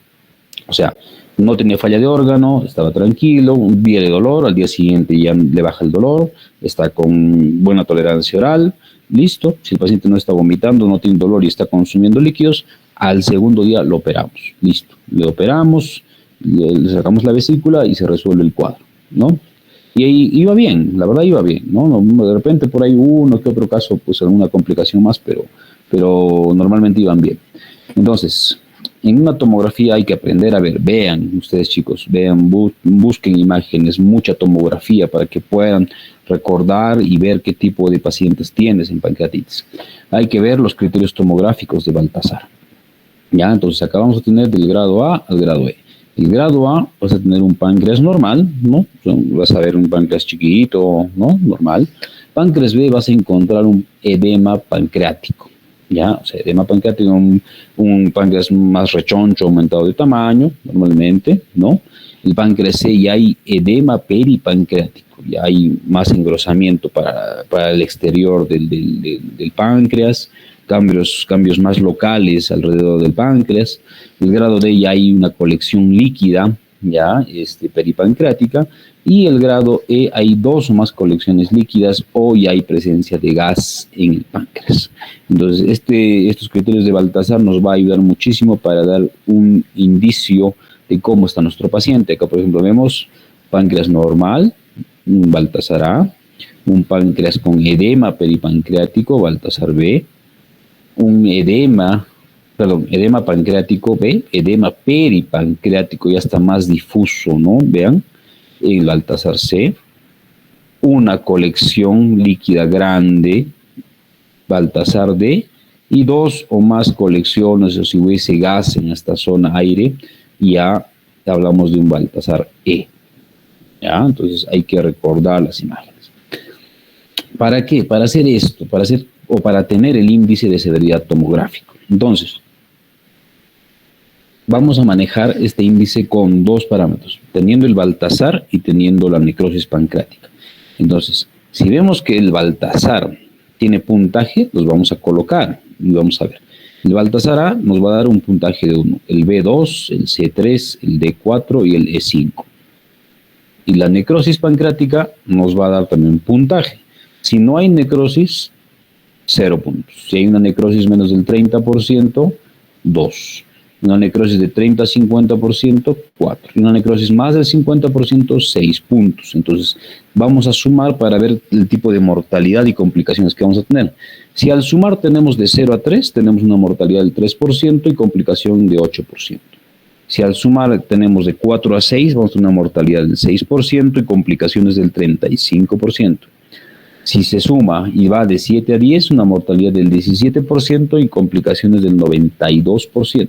o sea, no tenía falla de órgano, estaba tranquilo, un día de dolor, al día siguiente ya le baja el dolor, está con buena tolerancia oral, listo. Si el paciente no está vomitando, no tiene dolor y está consumiendo líquidos, al 2.º día lo operamos, listo. Le operamos, le sacamos la vesícula y se resuelve el cuadro, ¿no? Y ahí iba bien, la verdad iba bien, ¿no? De repente por ahí uno que otro caso, pues alguna complicación más, pero normalmente iban bien. Entonces, en una tomografía hay que aprender a ver, vean ustedes chicos, vean, busquen imágenes, mucha tomografía para que puedan recordar y ver qué tipo de pacientes tienes en pancreatitis. Hay que ver los criterios tomográficos de Baltasar. Ya, entonces acá vamos a tener del grado A al grado E. El grado A vas a tener un páncreas normal, ¿no? Vas a ver un páncreas chiquito, ¿no? Normal. Páncreas B vas a encontrar un edema pancreático. Ya, o sea, edema pancreático, un páncreas más rechoncho, aumentado de tamaño, normalmente, ¿no? El páncreas C ya hay edema peripancreático, ya hay más engrosamiento para el exterior del páncreas, cambios más locales alrededor del páncreas. El grado D ya hay una colección líquida, ya, peripancreática, y el grado E hay 2 o más colecciones líquidas o ya hay presencia de gas en el páncreas. Entonces, estos criterios de Baltasar nos va a ayudar muchísimo para dar un indicio de cómo está nuestro paciente. Acá, por ejemplo, vemos páncreas normal, Baltasar A, un páncreas con edema peripancreático, Baltasar B, un edema pancreático B, edema peripancreático ya está más difuso, ¿no? Vean, el Baltasar C, una colección líquida grande, Baltasar D, y 2 o más colecciones, o si hubiese gas en esta zona aire, ya hablamos de un Baltasar E. ¿Ya? Entonces hay que recordar las imágenes. ¿Para qué? Para hacer esto, para tener el índice de severidad tomográfico. Entonces, vamos a manejar este índice con 2 parámetros, teniendo el Baltasar y teniendo la necrosis pancreática. Entonces, si vemos que el Baltasar tiene puntaje, los vamos a colocar y vamos a ver. El Baltasar A nos va a dar un puntaje de 1, el B2, el C3, el D4 y el E5. Y la necrosis pancreática nos va a dar también un puntaje. Si no hay necrosis, 0 puntos. Si hay una necrosis menos del 30%, 2. Una necrosis de 30 a 50%, 4. Y una necrosis más del 50%, 6 puntos. Entonces, vamos a sumar para ver el tipo de mortalidad y complicaciones que vamos a tener. Si al sumar tenemos de 0 a 3, tenemos una mortalidad del 3% y complicación de 8%. Si al sumar tenemos de 4 a 6, vamos a tener una mortalidad del 6% y complicaciones del 35%. Si se suma y va de 7 a 10, una mortalidad del 17% y complicaciones del 92%.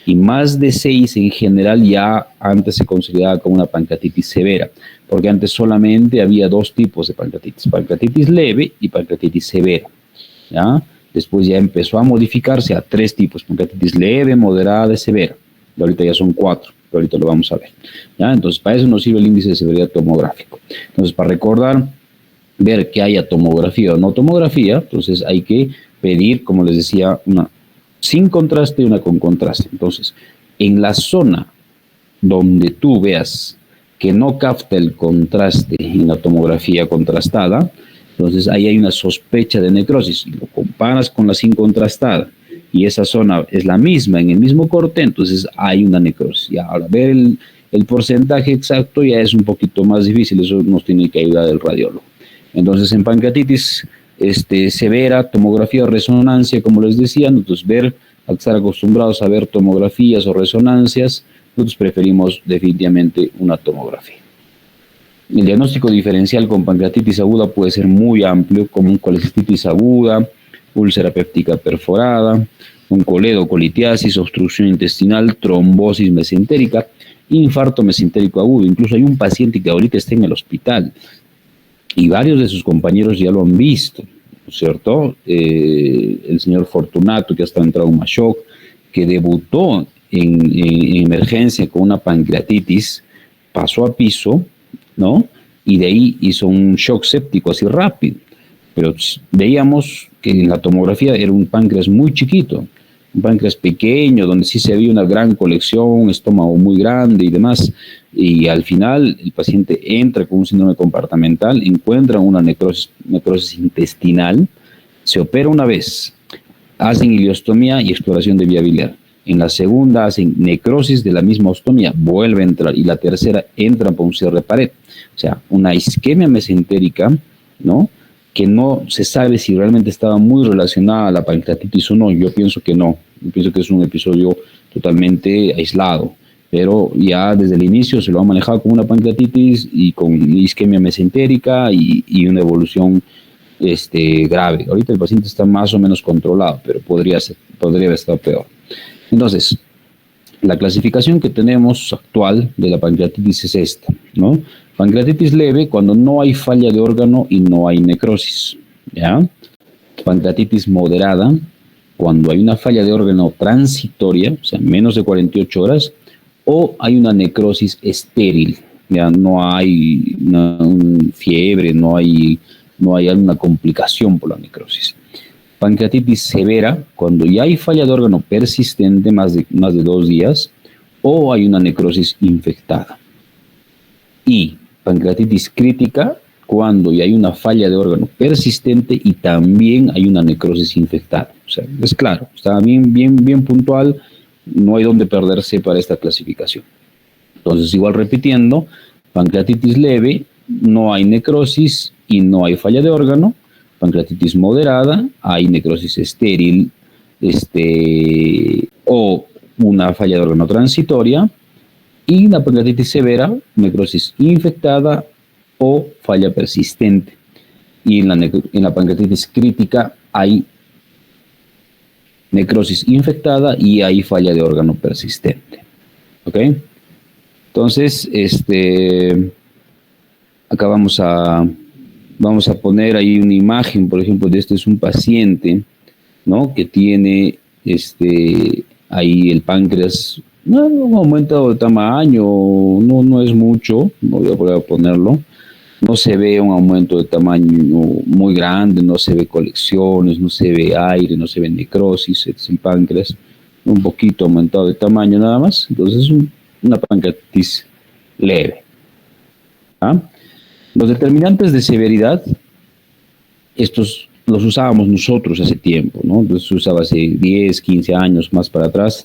Y más de 6 en general ya antes se consideraba como una pancreatitis severa, porque antes solamente había dos tipos de pancreatitis leve y pancreatitis severa. ¿Ya? Después ya empezó a modificarse a 3 tipos, pancreatitis leve, moderada y severa. Y ahorita ya son 4, pero ahorita lo vamos a ver. ¿Ya? Entonces, para eso nos sirve el índice de severidad tomográfico. Entonces, para recordar, ver que haya tomografía o no tomografía, entonces hay que pedir, como les decía, una sin contraste y una con contraste. Entonces, en la zona donde tú veas que no capta el contraste en la tomografía contrastada, entonces ahí hay una sospecha de necrosis. Lo comparas con la sin contrastada y esa zona es la misma, en el mismo corte, entonces hay una necrosis. Y ahora, ver el porcentaje exacto ya es un poquito más difícil, eso nos tiene que ayudar el radiólogo. Entonces, en pancreatitis severa, tomografía o resonancia, como les decía, nosotros al estar acostumbrados a ver tomografías o resonancias, nosotros preferimos definitivamente una tomografía. El diagnóstico diferencial con pancreatitis aguda puede ser muy amplio, como un colecistitis aguda, úlcera péptica perforada, un coledocolitis, obstrucción intestinal, trombosis mesentérica, infarto mesentérico agudo. Incluso hay un paciente que ahorita está en el hospital y varios de sus compañeros ya lo han visto, ¿no es cierto? El señor Fortunato, que hasta en trauma shock, que debutó en emergencia con una pancreatitis, pasó a piso, ¿no? Y de ahí hizo un shock séptico así rápido. Pero veíamos que en la tomografía era un páncreas muy chiquito, un páncreas pequeño, donde sí se veía una gran colección, un estómago muy grande y demás. Y al final el paciente entra con un síndrome compartimental, encuentra una necrosis intestinal, se opera una vez, hacen ileostomía y exploración de vía biliar. En la segunda hacen necrosis de la misma ostomía, vuelve a entrar, y la tercera entra por un cierre de pared. O sea, una isquemia mesentérica, ¿no?, que no se sabe si realmente estaba muy relacionada a la pancreatitis o no. Yo pienso que no, yo pienso que es un episodio totalmente aislado, pero ya desde el inicio se lo ha manejado como una pancreatitis y con isquemia mesentérica y una evolución grave. Ahorita el paciente está más o menos controlado, pero podría haber estado peor. Entonces, la clasificación que tenemos actual de la pancreatitis es esta, ¿no? Pancreatitis leve cuando no hay falla de órgano y no hay necrosis, ¿ya? Pancreatitis moderada cuando hay una falla de órgano transitoria, o sea, menos de 48 horas, o hay una necrosis estéril, ya no hay fiebre, no hay alguna complicación por la necrosis. Pancreatitis severa, cuando ya hay falla de órgano persistente más de 2 días, o hay una necrosis infectada. Y pancreatitis crítica, cuando ya hay una falla de órgano persistente y también hay una necrosis infectada. O sea, es claro, está bien puntual, no hay donde perderse para esta clasificación. Entonces, igual repitiendo, pancreatitis leve, no hay necrosis y no hay falla de órgano. Pancreatitis moderada, hay necrosis estéril o una falla de órgano transitoria. Y la pancreatitis severa, necrosis infectada o falla persistente. Y en la pancreatitis crítica hay necrosis infectada y hay falla de órgano persistente. ¿Ok? Entonces, acá vamos a poner ahí una imagen, por ejemplo, de este es un paciente, ¿no?, que tiene ahí el páncreas, un aumento de tamaño, no es mucho, no voy a volver a ponerlo, no se ve un aumento de tamaño muy grande, no se ve colecciones, no se ve aire, no se ve necrosis, es el páncreas un poquito aumentado de tamaño nada más, entonces es una pancreatitis leve. ¿Ah? Los determinantes de severidad, estos los usábamos nosotros hace tiempo, ¿no? Entonces se usaba hace 10, 15 años más para atrás.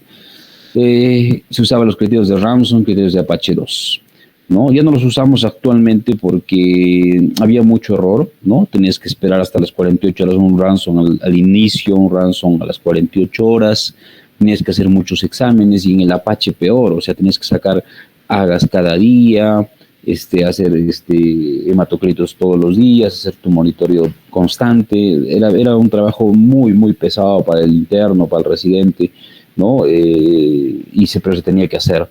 Se usaban los criterios de Ramson, criterios de Apache 2. ¿No? Ya no los usamos actualmente porque había mucho error, ¿no? Tenías que esperar hasta las 48 horas un ransom al inicio, un ransom a las 48 horas, tenías que hacer muchos exámenes y en el Apache peor, o sea, tenías que sacar hagas cada día, hacer hematocritos todos los días, hacer tu monitoreo constante, era un trabajo muy, muy pesado para el interno, para el residente, ¿no? Pero se tenía que hacer,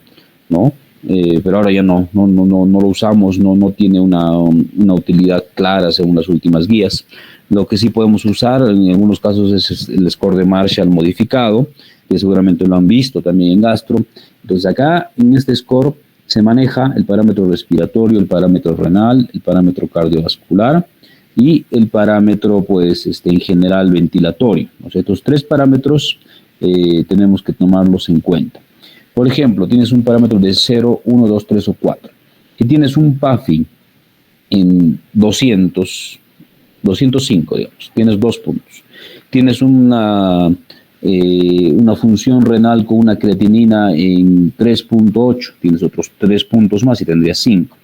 ¿no? Pero ahora ya no lo usamos, no tiene una utilidad clara según las últimas guías. Lo que sí podemos usar en algunos casos es el score de Marshall modificado, que seguramente lo han visto también en gastro. Entonces acá en este score se maneja el parámetro respiratorio, el parámetro renal, el parámetro cardiovascular y el parámetro pues en general ventilatorio. O sea, estos tres parámetros tenemos que tomarlos en cuenta. Por ejemplo, tienes un parámetro de 0, 1, 2, 3 o 4. Si tienes un PAFI en 205, digamos, tienes 2 puntos. Tienes una función renal con una creatinina en 3.8, tienes otros 3 puntos más y tendrías 5.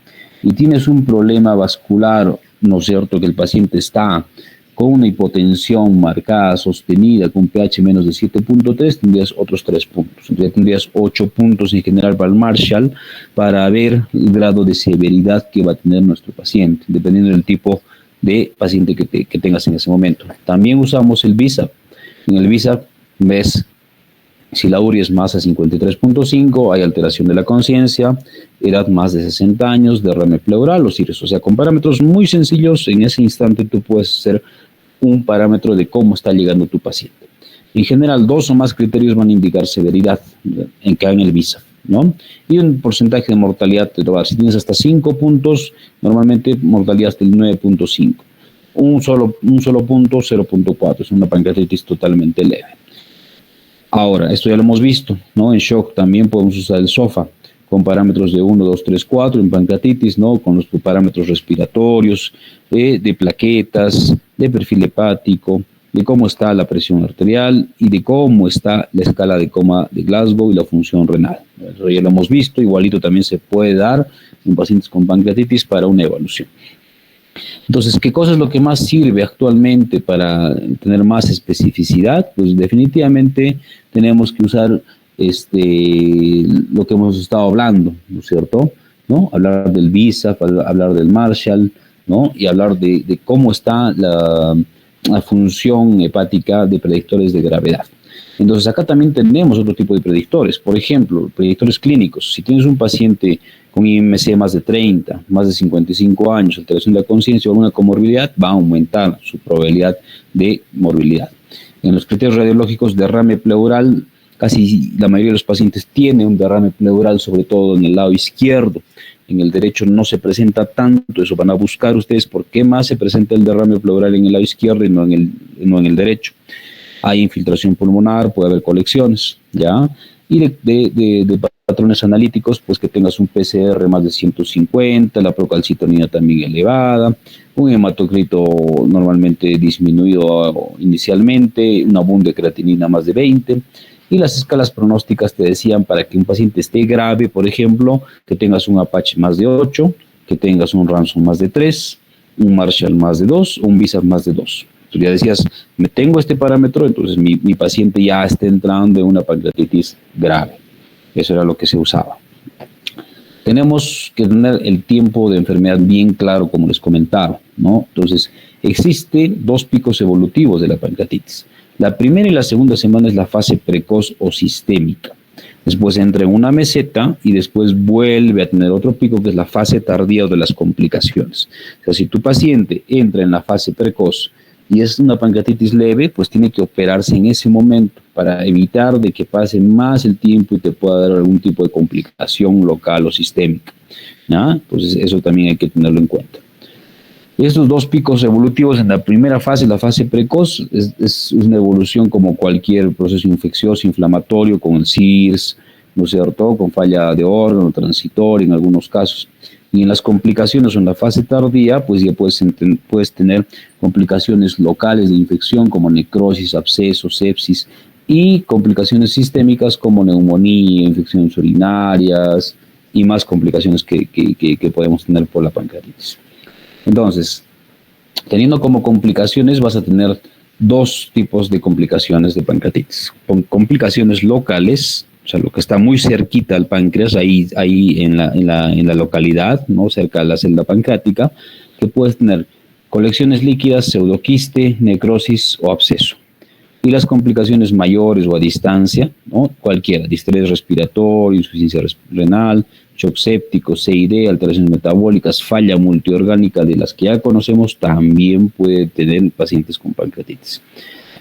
Y tienes un problema vascular, ¿no es cierto?, que el paciente está con una hipotensión marcada, sostenida, con pH menos de 7.3, tendrías otros 3 puntos. Entonces tendrías 8 puntos en general para el Marshall, para ver el grado de severidad que va a tener nuestro paciente, dependiendo del tipo de paciente que tengas en ese momento. También usamos el BISAP. En el BISAP ves si la URI es más a 53.5, hay alteración de la conciencia, edad más de 60 años, derrame pleural o cirrosis. O sea, con parámetros muy sencillos, en ese instante tú puedes hacer un parámetro de cómo está llegando tu paciente. En general, 2 o más criterios van a indicar severidad en el BISAP, ¿no? Y un porcentaje de mortalidad te lo va a dar. Si tienes hasta 5 puntos, normalmente mortalidad hasta el 9.5. Un solo punto, 0.4. Es una pancreatitis totalmente leve. Ahora, esto ya lo hemos visto, ¿no? En shock también podemos usar el SOFA con parámetros de 1, 2, 3, 4 en pancreatitis, ¿no? Con los parámetros respiratorios, de plaquetas, de perfil hepático, de cómo está la presión arterial y de cómo está la escala de coma de Glasgow y la función renal. Eso ya lo hemos visto, igualito también se puede dar en pacientes con pancreatitis para una evaluación. Entonces, ¿qué cosa es lo que más sirve actualmente para tener más especificidad? Pues definitivamente tenemos que usar lo que hemos estado hablando, ¿no es cierto? ¿No? Hablar del BISAP, hablar del Marshall, ¿no? Y hablar de cómo está la función hepática de predictores de gravedad. Entonces, acá también tenemos otro tipo de predictores. Por ejemplo, predictores clínicos. Si tienes un paciente con IMC más de 30, más de 55 años, alteración de la conciencia o alguna comorbilidad, va a aumentar su probabilidad de morbilidad. En los criterios radiológicos, derrame pleural, casi la mayoría de los pacientes tiene un derrame pleural, sobre todo en el lado izquierdo. En el derecho no se presenta tanto, eso van a buscar ustedes por qué más se presenta el derrame pleural en el lado izquierdo y no en el derecho. Hay infiltración pulmonar, puede haber colecciones, ¿ya? Y de patrones analíticos, pues que tengas un PCR más de 150, la procalcitonina también elevada, un hematocrito normalmente disminuido inicialmente, una boom de creatinina más de 20, y las escalas pronósticas te decían para que un paciente esté grave, por ejemplo, que tengas un Apache más de 8, que tengas un Ramson más de 3, un Marshall más de 2, un BISAP más de 2. Tú ya decías, me tengo este parámetro, entonces mi paciente ya está entrando en una pancreatitis grave. Eso era lo que se usaba. Tenemos que tener el tiempo de enfermedad bien claro, como les comentaba, ¿no? Entonces, existen 2 picos evolutivos de la pancreatitis. La primera y la segunda semana es la fase precoz o sistémica. Después entra en una meseta y después vuelve a tener otro pico que es la fase tardía o de las complicaciones. O sea, si tu paciente entra en la fase precoz y es una pancreatitis leve, pues tiene que operarse en ese momento para evitar de que pase más el tiempo y te pueda dar algún tipo de complicación local o sistémica, ¿ya? Pues eso también hay que tenerlo en cuenta. Estos 2 picos evolutivos en la primera fase, la fase precoz, es una evolución como cualquier proceso infeccioso, inflamatorio, con el CIRS, ¿no es cierto?, con falla de órgano, transitoria en algunos casos. Y en las complicaciones o en la fase tardía, pues ya puedes tener complicaciones locales de infección como necrosis, absceso, sepsis y complicaciones sistémicas como neumonía, infecciones urinarias y más complicaciones que podemos tener por la pancreatitis. Entonces, teniendo como complicaciones vas a tener dos tipos de complicaciones de pancreatitis. Complicaciones locales, o sea, lo que está muy cerquita al páncreas, ahí en la localidad, ¿no? Cerca de la celda pancreática, que puedes tener colecciones líquidas, pseudoquiste, necrosis o absceso. Y las complicaciones mayores o a distancia, ¿no? Cualquiera, distrés respiratorio, insuficiencia renal, shock séptico, CID, alteraciones metabólicas, falla multiorgánica de las que ya conocemos, también puede tener pacientes con pancreatitis.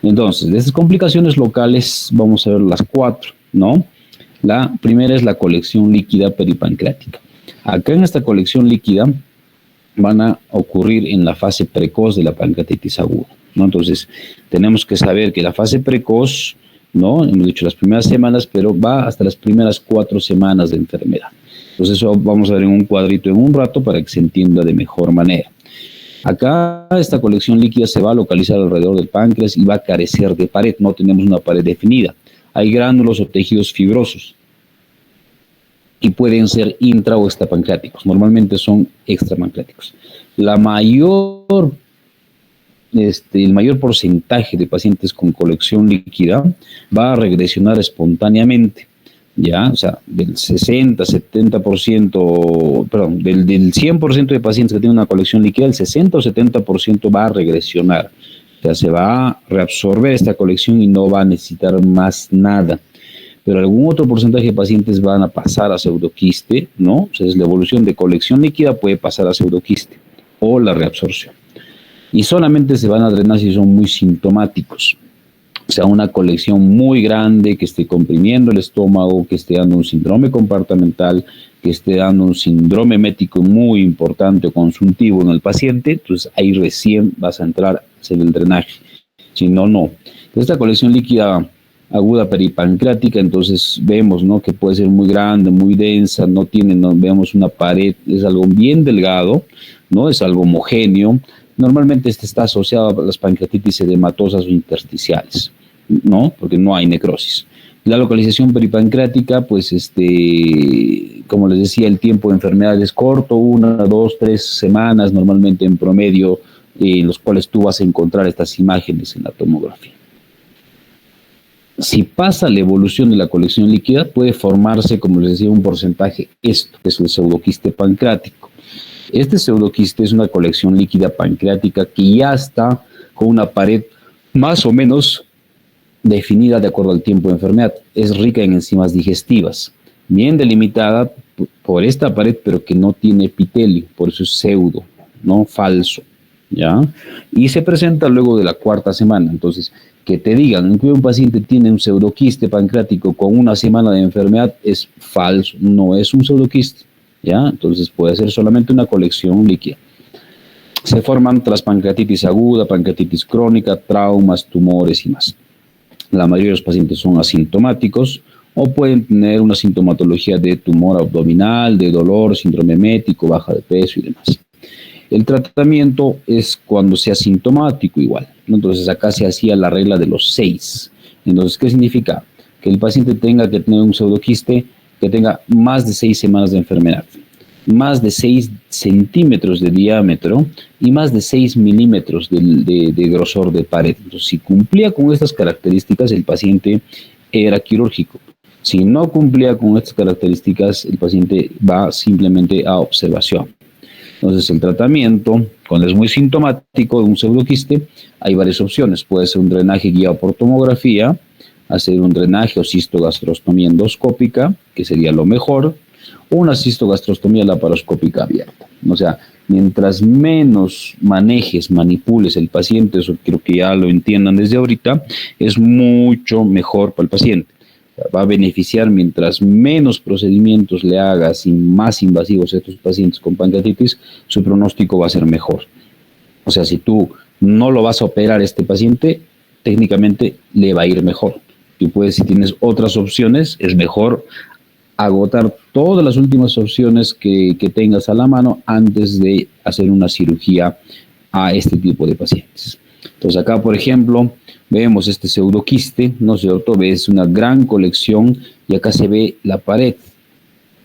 Entonces, de estas complicaciones locales vamos a ver las 4, ¿no? La primera es la colección líquida peripancreática. Acá en esta colección líquida van a ocurrir en la fase precoz de la pancreatitis aguda, ¿no? Entonces, tenemos que saber que la fase precoz, ¿no? Hemos dicho las primeras semanas, pero va hasta las primeras 4 semanas de enfermedad. Entonces, eso vamos a ver en un cuadrito en un rato para que se entienda de mejor manera. Acá esta colección líquida se va a localizar alrededor del páncreas y va a carecer de pared, no tenemos una pared definida. Hay gránulos o tejidos fibrosos y pueden ser intra o extrapancreáticos, normalmente son extrapancreáticos. El mayor porcentaje de pacientes con colección líquida va a regresionar espontáneamente, ¿ya? O sea, del 60, 70%, perdón, del 100% de pacientes que tienen una colección líquida, el 60 o 70% va a regresionar. O sea, se va a reabsorber esta colección y no va a necesitar más nada. Pero algún otro porcentaje de pacientes van a pasar a pseudoquiste, ¿no? O sea, es la evolución de colección líquida puede pasar a pseudoquiste o la reabsorción. Y solamente se van a drenar si son muy sintomáticos. O sea, una colección muy grande que esté comprimiendo el estómago, que esté dando un síndrome compartimental, que esté dando un síndrome mético muy importante o consultivo en el paciente, entonces ahí recién vas a entrar a hacer el drenaje. Si no, no. Esta colección líquida aguda peripancreática, entonces vemos, ¿no? Que puede ser muy grande, muy densa, no vemos una pared, es algo bien delgado, ¿no? Es algo homogéneo. Normalmente este está asociado a las pancreatitis edematosas o intersticiales, ¿no? Porque no hay necrosis. La localización peripancreática, pues, como les decía, el tiempo de enfermedad es corto, 1, 2, 3 semanas, normalmente en promedio, en los cuales tú vas a encontrar estas imágenes en la tomografía. Si pasa la evolución de la colección líquida, puede formarse, como les decía, un porcentaje, esto, que es el pseudoquiste pancreático. Este pseudoquiste es una colección líquida pancreática que ya está con una pared más o menos definida de acuerdo al tiempo de enfermedad. Es rica en enzimas digestivas, bien delimitada por esta pared, pero que no tiene epitelio, por eso es pseudo, no falso, ¿ya? Y se presenta luego de la 4ª semana. Entonces, que te digan que un paciente tiene un pseudoquiste pancreático con 1 semana de enfermedad es falso, no es un pseudoquiste, ¿ya? Entonces puede ser solamente una colección líquida. Se forman tras pancreatitis aguda, pancreatitis crónica, traumas, tumores y más. La mayoría de los pacientes son asintomáticos o pueden tener una sintomatología de tumor abdominal, de dolor, síndrome mético, baja de peso y demás. El tratamiento es cuando sea sintomático igual, ¿no? Entonces acá se hacía la regla de los 6. Entonces, ¿qué significa? Que el paciente tenga que tener un pseudoquiste que tenga más de 6 semanas de enfermedad, más de 6 centímetros de diámetro y más de 6 milímetros de grosor de pared. Entonces, si cumplía con estas características, el paciente era quirúrgico. Si no cumplía con estas características, el paciente va simplemente a observación. Entonces, el tratamiento, cuando es muy sintomático de un pseudoquiste, hay varias opciones. Puede ser un drenaje guiado por tomografía, hacer un drenaje o cistogastrostomía endoscópica, que sería lo mejor, o una cistogastrostomía laparoscópica abierta. O sea, mientras menos manejes, manipules el paciente, eso quiero que ya lo entiendan desde ahorita, es mucho mejor para el paciente. Va a beneficiar mientras menos procedimientos le hagas y más invasivos a estos pacientes con pancreatitis, su pronóstico va a ser mejor. O sea, si tú no lo vas a operar a este paciente, técnicamente le va a ir mejor. Y puedes, si tienes otras opciones, es mejor agotar todas las últimas opciones que tengas a la mano antes de hacer una cirugía a este tipo de pacientes. Entonces acá, por ejemplo, vemos este pseudoquiste, ¿no es cierto? Ves una gran colección y acá se ve la pared,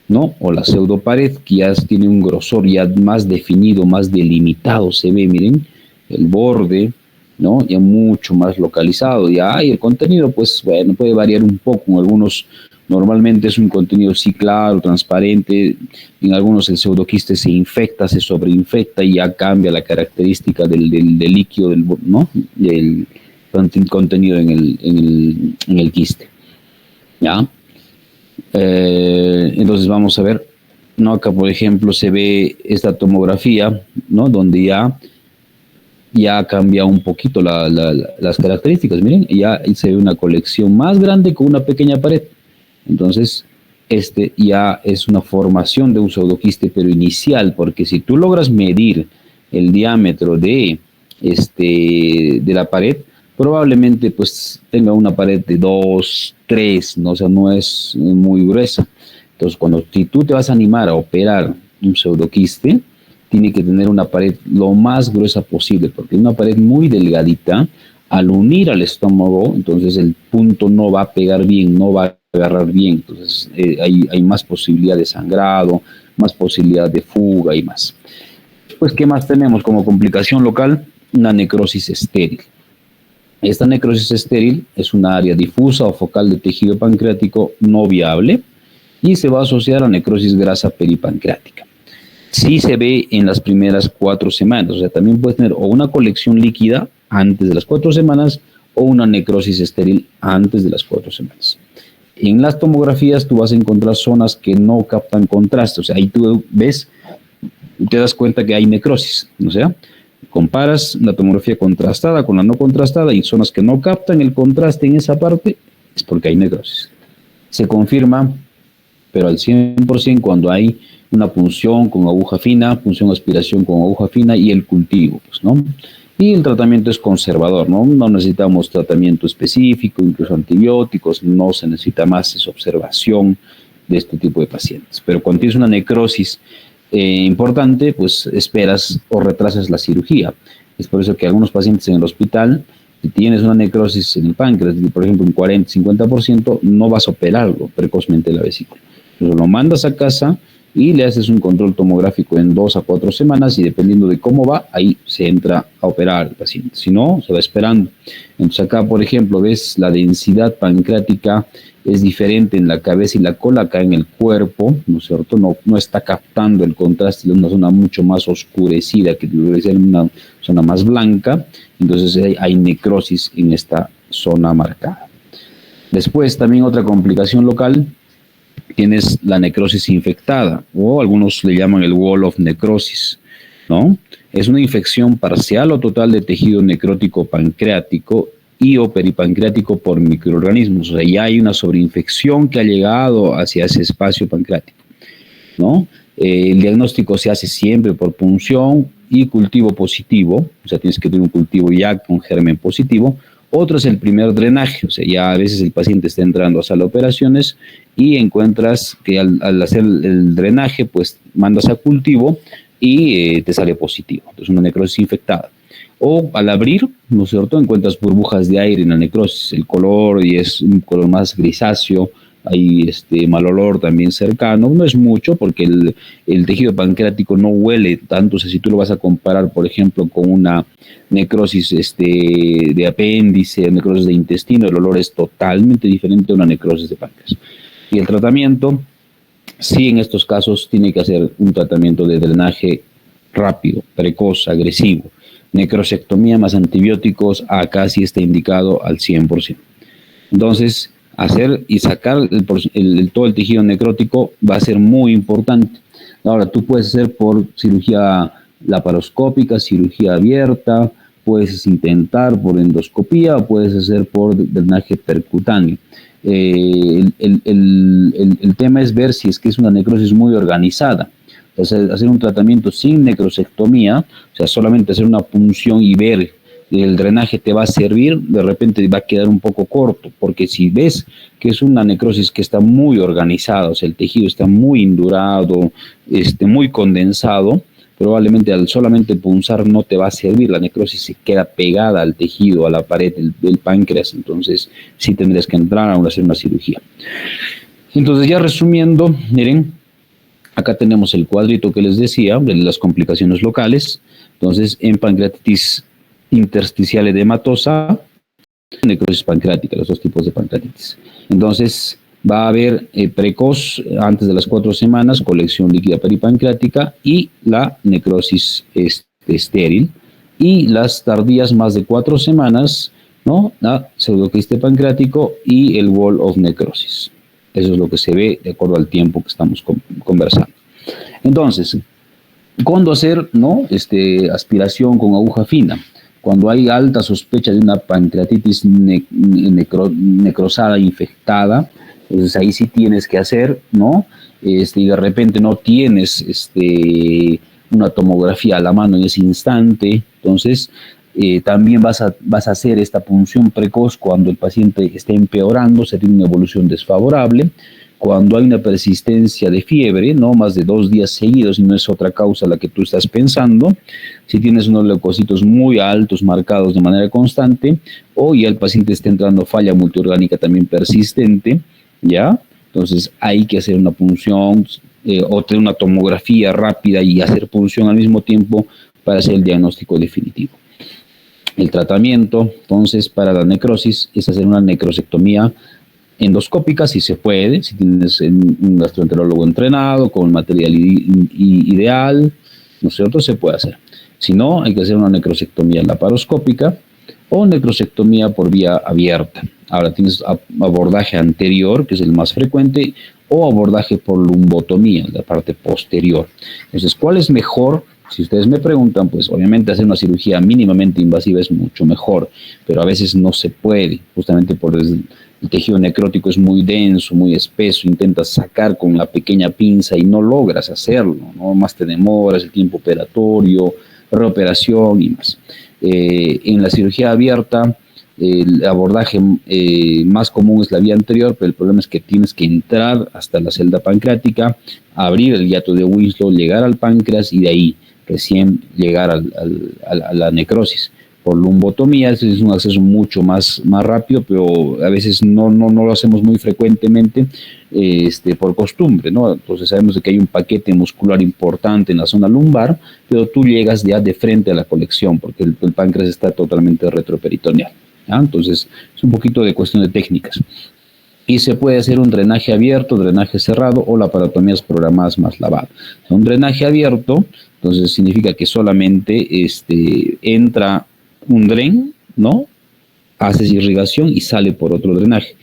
¿no? O la pseudopared, que ya tiene un grosor ya más definido, más delimitado, se ve, miren, el borde, ¿no? Ya mucho más localizado, ya, y el contenido, pues, bueno, puede variar un poco, en algunos normalmente es un contenido sí claro, transparente, en algunos el pseudoquiste se infecta, se sobreinfecta y ya cambia la característica del líquido, ¿no? Del contenido en el quiste, ¿ya? Entonces vamos a ver, ¿no? Acá por ejemplo se ve esta tomografía, ¿no? Donde ya cambia un poquito las características, miren, ya se ve una colección más grande con una pequeña pared. Entonces, este ya es una formación de un pseudoquiste, pero inicial, porque si tú logras medir el diámetro de la pared, probablemente pues tenga una pared de 2 3, ¿no? O sea, no es muy gruesa. Entonces, si tú te vas a animar a operar un pseudoquiste, tiene que tener una pared lo más gruesa posible, porque una pared muy delgadita, al unir al estómago, entonces el punto no va a pegar bien, no va a agarrar bien, entonces hay más posibilidad de sangrado, más posibilidad de fuga y más. Pues, ¿qué más tenemos como complicación local? Una necrosis estéril. Esta necrosis estéril es una área difusa o focal de tejido pancreático no viable y se va a asociar a necrosis grasa peripancreática. Sí se ve en las primeras 4 semanas, o sea, también puedes tener o una colección líquida antes de las 4 semanas o una necrosis estéril antes de las 4 semanas. En las tomografías tú vas a encontrar zonas que no captan contraste, o sea, ahí tú ves, te das cuenta que hay necrosis, o sea, comparas la tomografía contrastada con la no contrastada y zonas que no captan el contraste en esa parte, es porque hay necrosis. Se confirma, pero al 100% cuando hay una punción con aguja fina, punción aspiración con aguja fina y el cultivo, pues, ¿no? Y el tratamiento es conservador, ¿no? No necesitamos tratamiento específico, incluso antibióticos, no se necesita más, es observación de este tipo de pacientes. Pero cuando tienes una necrosis importante, pues esperas o retrasas la cirugía. Es por eso que algunos pacientes en el hospital, si tienes una necrosis en el páncreas, por ejemplo un 40-50%, no vas a operarlo precozmente la vesícula. Entonces lo mandas a casa y le haces un control tomográfico en 2 a 4 semanas y dependiendo de cómo va, ahí se entra a operar al paciente. Si no, se va esperando. Entonces acá, por ejemplo, ves la densidad pancreática es diferente en la cabeza y la cola, acá en el cuerpo, ¿no es cierto? No está captando el contraste de una zona mucho más oscurecida, que debería ser una zona más blanca, entonces hay necrosis en esta zona marcada. Después, también otra complicación local, tienes la necrosis infectada, o algunos le llaman el wall of necrosis, ¿no? Es una infección parcial o total de tejido necrótico pancreático y o peripancreático por microorganismos. O sea, ya hay una sobreinfección que ha llegado hacia ese espacio pancreático, ¿no? El diagnóstico se hace siempre por punción y cultivo positivo, o sea, tienes que tener un cultivo ya con germen positivo. Otro es el primer drenaje, o sea, ya a veces el paciente está entrando a sala de operaciones y encuentras que al hacer el drenaje, pues mandas a cultivo y te sale positivo. Entonces, una necrosis infectada. O al abrir, ¿no es cierto?, encuentras burbujas de aire en la necrosis, el color y es un color más grisáceo, hay mal olor también cercano, no es mucho porque el tejido pancreático no huele tanto, o sea, si tú lo vas a comparar, por ejemplo, con una necrosis de apéndice, necrosis de intestino, el olor es totalmente diferente a una necrosis de páncreas. Y el tratamiento, sí, en estos casos tiene que hacer un tratamiento de drenaje rápido, precoz, agresivo. Necrosectomía más antibióticos, acá sí está indicado al 100%. Entonces, hacer y sacar todo el tejido necrótico va a ser muy importante. Ahora, tú puedes hacer por cirugía laparoscópica, cirugía abierta, puedes intentar por endoscopía o puedes hacer por drenaje percutáneo. El tema es ver si es que es una necrosis muy organizada. O sea, hacer un tratamiento sin necrosectomía, o sea, solamente hacer una punción y ver el drenaje te va a servir, de repente va a quedar un poco corto, porque si ves que es una necrosis que está muy organizada, o sea, el tejido está muy indurado, muy condensado, probablemente al solamente punzar no te va a servir, la necrosis se queda pegada al tejido, a la pared del páncreas, entonces sí tendrías que entrar a hacer una cirugía. Entonces ya resumiendo, miren, acá tenemos el cuadrito que les decía de las complicaciones locales. Entonces, en pancreatitis intersticial edematosa, necrosis pancreática, los dos tipos de pancreatitis. Entonces, va a haber precoz, antes de las 4 semanas, colección líquida peripancreática y la necrosis estéril. Y las tardías, más de 4 semanas, ¿no? La pseudoquiste pancreático y el wall of necrosis. Eso es lo que se ve de acuerdo al tiempo que estamos conversando. Entonces, ¿cuándo hacer, no, aspiración con aguja fina? Cuando hay alta sospecha de una pancreatitis necrosada, infectada, entonces ahí sí tienes que hacer, ¿no? Y de repente no tienes una tomografía a la mano en ese instante, entonces también vas a hacer esta punción precoz cuando el paciente esté empeorando, se tiene una evolución desfavorable, cuando hay una persistencia de fiebre, no más de 2 días seguidos y no es otra causa la que tú estás pensando, si tienes unos leucocitos muy altos marcados de manera constante, o ya el paciente está entrando falla multiorgánica también persistente, ¿ya? Entonces hay que hacer una punción o tener una tomografía rápida y hacer punción al mismo tiempo para hacer el diagnóstico definitivo. El tratamiento, entonces, para la necrosis es hacer una necrosectomía endoscópica, si se puede, si tienes un gastroenterólogo entrenado, con el material ideal, ¿no es cierto?, se puede hacer. Si no, hay que hacer una necrosectomía laparoscópica o necrosectomía por vía abierta. Ahora tienes abordaje anterior, que es el más frecuente, o abordaje por lumbotomía, la parte posterior. Entonces, ¿cuál es mejor? Si ustedes me preguntan, pues obviamente hacer una cirugía mínimamente invasiva es mucho mejor, pero a veces no se puede, justamente por el tejido necrótico es muy denso, muy espeso, intentas sacar con la pequeña pinza y no logras hacerlo, ¿no? Más te demoras, el tiempo operatorio, reoperación y más. En la cirugía abierta, el abordaje más común es la vía anterior, pero el problema es que tienes que entrar hasta la celda pancreática, abrir el hiato de Winslow, llegar al páncreas y de ahí recién llegar a la necrosis. Por lumbotomía es un acceso mucho más rápido, pero a veces no lo hacemos muy frecuentemente por costumbre, ¿no? Entonces sabemos que hay un paquete muscular importante en la zona lumbar, pero tú llegas ya de frente a la colección porque el páncreas está totalmente retroperitoneal, ¿ya? Entonces es un poquito de cuestión de técnicas. Y se puede hacer un drenaje abierto, drenaje cerrado o laparotomías programadas más lavado. Un drenaje abierto, entonces significa que solamente entra un dren, ¿no? Haces irrigación y sale por otro drenaje.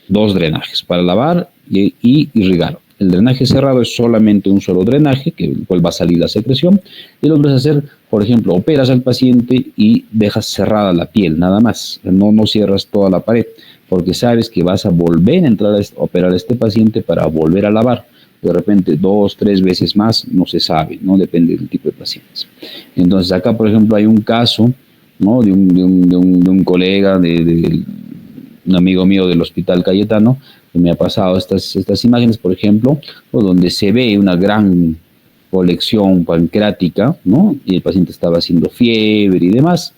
2 drenajes para lavar y irrigar. El drenaje cerrado es solamente un solo drenaje, que el cual va a salir la secreción. Y lo que vas a hacer, por ejemplo, operas al paciente y dejas cerrada la piel, nada más. No cierras toda la pared, porque sabes que vas a volver a entrar a operar a este paciente para volver a lavar. De repente 2, 3 veces más, no se sabe, ¿no? Depende del tipo de pacientes. Entonces acá, por ejemplo, hay un caso, ¿no? de un colega, de un amigo mío del Hospital Cayetano, que me ha pasado estas imágenes, por ejemplo, donde se ve una gran colección pancreática, ¿no? Y el paciente estaba haciendo fiebre y demás.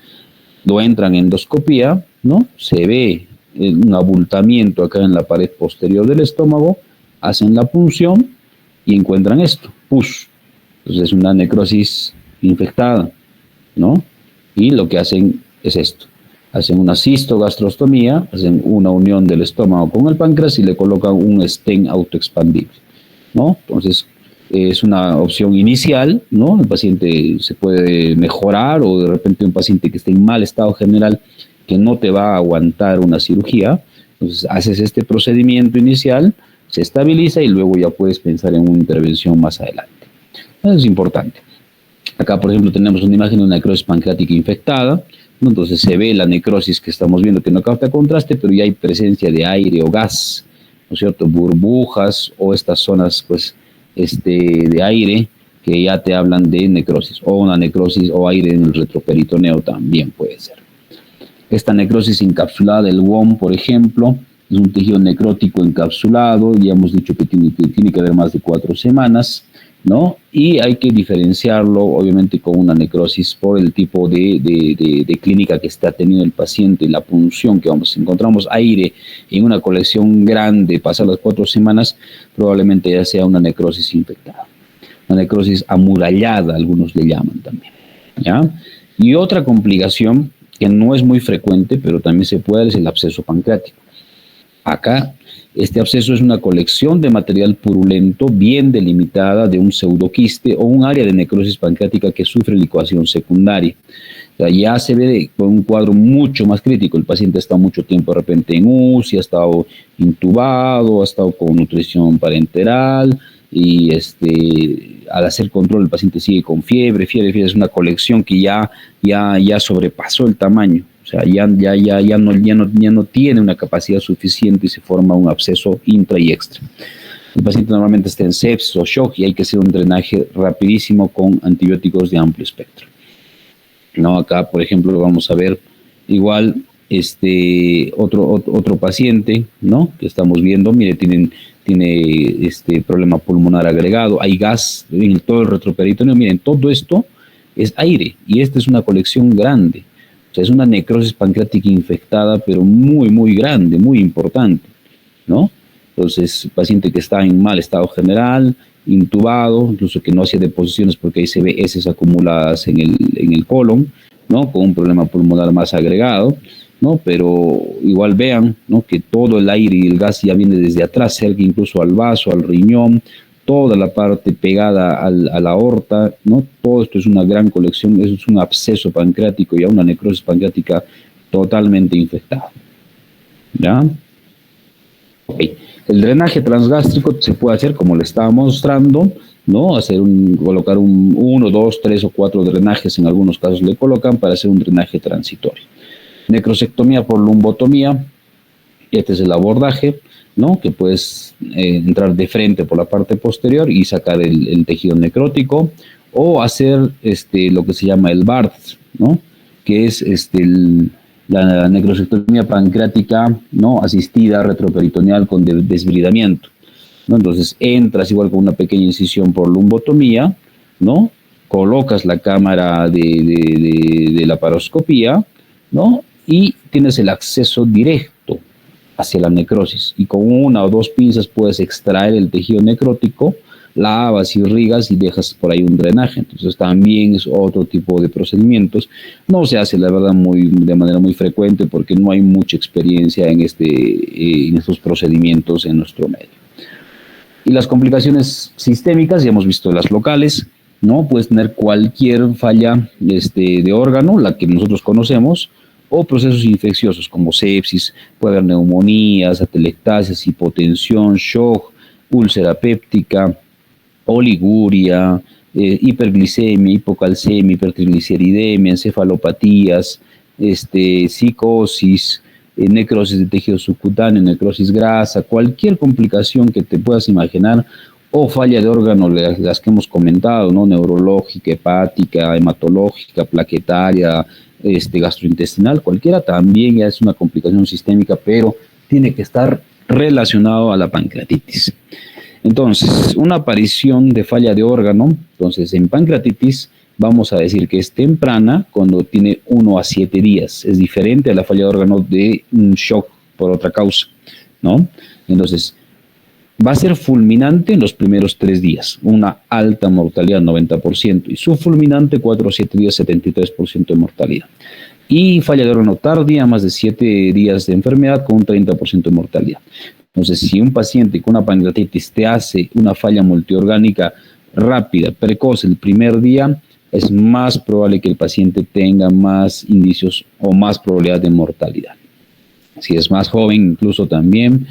Lo entran en endoscopía, ¿no? Se ve un abultamiento acá en la pared posterior del estómago, hacen la punción y encuentran esto, pus. Entonces es una necrosis infectada, ¿no? Y lo que hacen es esto. Hacen una cistogastrostomía, hacen una unión del estómago con el páncreas y le colocan un stent autoexpandible, ¿no? Entonces, es una opción inicial, ¿no? El paciente se puede mejorar o de repente un paciente que esté en mal estado general que no te va a aguantar una cirugía, entonces haces este procedimiento inicial, se estabiliza y luego ya puedes pensar en una intervención más adelante. Eso es importante. Acá, por ejemplo, tenemos una imagen de una necrosis pancreática infectada, ¿no? Entonces se ve la necrosis que estamos viendo que no capta contraste, pero ya hay presencia de aire o gas, ¿no es cierto? Burbujas o estas zonas, pues, de aire que ya te hablan de necrosis, o una necrosis o aire en el retroperitoneo también puede ser. Esta necrosis encapsulada del WOM, por ejemplo, es un tejido necrótico encapsulado, ya hemos dicho que tiene que haber más de 4 semanas, ¿no? Y hay que diferenciarlo, obviamente, con una necrosis por el tipo de clínica que está teniendo el paciente, la punción que vamos, si encontramos aire en una colección grande, pasar las 4 semanas, probablemente ya sea una necrosis infectada, una necrosis amurallada, algunos le llaman también, ¿ya? Y otra complicación que no es muy frecuente, pero también se puede dar, es el absceso pancreático. Acá, este absceso es una colección de material purulento bien delimitada de un pseudoquiste o un área de necrosis pancreática que sufre licuación secundaria. O sea, ya se ve con un cuadro mucho más crítico. El paciente ha estado mucho tiempo de repente en UCI, ha estado intubado, ha estado con nutrición parenteral y al hacer control el paciente sigue con fiebre. Fiebre es una colección que ya sobrepasó el tamaño. O sea, ya no tiene una capacidad suficiente y se forma un absceso intra y extra. El paciente normalmente está en sepsis o shock y hay que hacer un drenaje rapidísimo con antibióticos de amplio espectro. ¿No? Acá, por ejemplo, vamos a ver igual otro paciente, ¿no? Que estamos viendo, mire, tiene problema pulmonar agregado, hay gas en todo el retroperitoneo, miren, todo esto es aire y esta es una colección grande. O sea, es una necrosis pancreática infectada, pero muy, muy grande, muy importante, ¿no? Entonces, paciente que está en mal estado general, intubado, incluso que no hacía deposiciones porque hay CBS acumuladas en el colon, ¿no? Con un problema pulmonar más agregado, ¿no? Pero igual vean, ¿no? Que todo el aire y el gas ya viene desde atrás, cerca incluso al vaso, al riñón, toda la parte pegada a la aorta, ¿no? Todo esto es una gran colección, eso es un absceso pancreático y una necrosis pancreática totalmente infectada. ¿Ya? Okay. El drenaje transgástrico se puede hacer como le estaba mostrando, ¿no? Colocar uno, dos, tres o cuatro drenajes, en algunos casos le colocan para hacer un drenaje transitorio. Necrosectomía por lumbotomía, este es el abordaje, ¿no? Que puedes entrar de frente por la parte posterior y sacar el tejido necrótico, o hacer lo que se llama el BART, ¿no? Que es la necrosectomía pancreática, ¿no? Asistida retroperitoneal con desbridamiento, ¿no? Entonces entras igual con una pequeña incisión por lumbotomía, ¿no? Colocas la cámara de la paroscopía, ¿no? Y tienes el acceso directo hacia la necrosis y con una o dos pinzas puedes extraer el tejido necrótico, lavas, irrigas y dejas por ahí un drenaje. Entonces también es otro tipo de procedimientos. No se hace, la verdad, de manera muy frecuente porque no hay mucha experiencia en estos procedimientos en nuestro medio. Y las complicaciones sistémicas, ya hemos visto las locales, ¿no? Puedes tener cualquier falla de órgano, la que nosotros conocemos, o procesos infecciosos como sepsis, puede haber neumonías, atelectasias, hipotensión, shock, úlcera péptica, oliguria, hiperglicemia, hipocalcemia, hipertrigliceridemia, encefalopatías, psicosis, necrosis de tejido subcutáneo, necrosis grasa, cualquier complicación que te puedas imaginar, o falla de órgano, las que hemos comentado, ¿no? Neurológica, hepática, hematológica, plaquetaria, gastrointestinal, cualquiera también ya es una complicación sistémica, pero tiene que estar relacionado a la pancreatitis. Entonces, una aparición de falla de órgano, entonces en pancreatitis vamos a decir que es temprana cuando tiene 1 a 7 días. Es diferente a la falla de órgano de un shock por otra causa, ¿no? Entonces, va a ser fulminante en los primeros 3 días, una alta mortalidad, 90%, y subfulminante 4 o 7 días, 73% de mortalidad. Y falla de órgano tardía, más de 7 días de enfermedad con un 30% de mortalidad. Entonces, si un paciente con una pancreatitis te hace una falla multiorgánica rápida, precoz el primer día, es más probable que el paciente tenga más indicios o más probabilidad de mortalidad. Si es más joven, incluso también,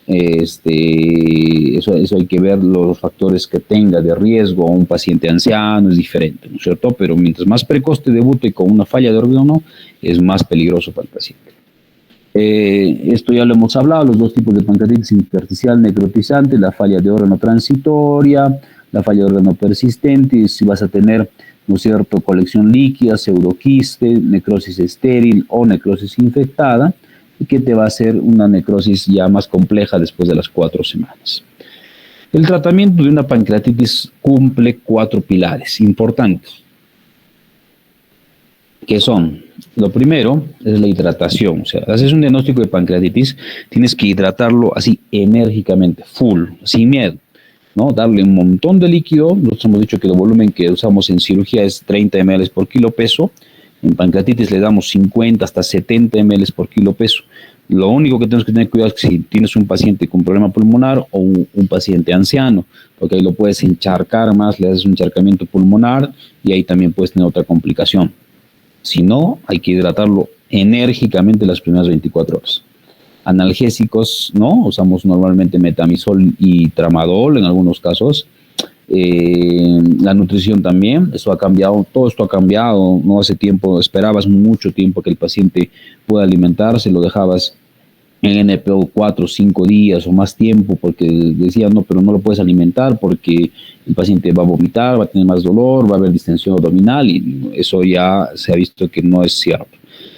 eso hay que ver los factores que tenga de riesgo. Un paciente anciano es diferente, ¿no es cierto? Pero mientras más precoz te debute con una falla de órgano, es más peligroso para el paciente. Esto ya lo hemos hablado, los dos tipos de pancreatitis: intersticial necrotizante, la falla de órgano transitoria, la falla de órgano persistente. Si vas a tener, ¿no es cierto?, colección líquida, pseudoquiste, necrosis estéril o necrosis infectada, y que te va a hacer una necrosis ya más compleja después de las 4 semanas. El tratamiento de una pancreatitis cumple 4 pilares importantes, que son, lo primero es la hidratación. O sea, haces un diagnóstico de pancreatitis, tienes que hidratarlo así enérgicamente, full, sin miedo, ¿no? Darle un montón de líquido. Nosotros hemos dicho que el volumen que usamos en cirugía es 30 ml por kilo peso. En pancreatitis le damos 50 hasta 70 ml por kilo peso. Lo único que tenemos que tener cuidado es que si tienes un paciente con problema pulmonar o un paciente anciano, porque ahí lo puedes encharcar más, le haces un encharcamiento pulmonar y ahí también puedes tener otra complicación. Si no, hay que hidratarlo enérgicamente las primeras 24 horas. Analgésicos, ¿no? Usamos normalmente metamizol y tramadol en algunos casos. La nutrición también, eso ha cambiado, todo esto ha cambiado, no hace tiempo, esperabas mucho tiempo que el paciente pueda alimentarse, lo dejabas en NPO 4 o 5 días o más tiempo porque decían, no, pero no lo puedes alimentar porque el paciente va a vomitar, va a tener más dolor, va a haber distensión abdominal y eso ya se ha visto que no es cierto.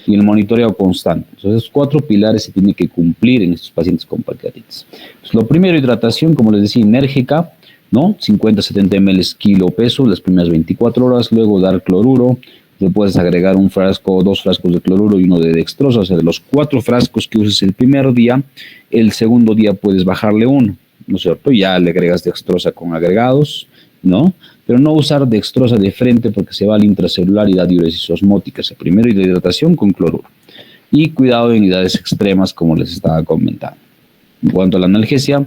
Y el monitoreo constante. Entonces, esos 4 pilares se tienen que cumplir en estos pacientes con pancreatitis. Pues, lo primero, hidratación, como les decía, enérgica, ¿no? 50-70 ml kilo peso las primeras 24 horas, luego dar cloruro, le puedes agregar un frasco o 2 frascos de cloruro y uno de dextrosa, o sea, de los 4 frascos que uses el primer día, el segundo día puedes bajarle uno, ¿no es cierto? Ya le agregas dextrosa con agregados, ¿no? Pero no usar dextrosa de frente porque se va al intracelular y da diuresis osmótica, o sea, primero la hidratación con cloruro. Y cuidado en unidades extremas, como les estaba comentando. En cuanto a la analgesia,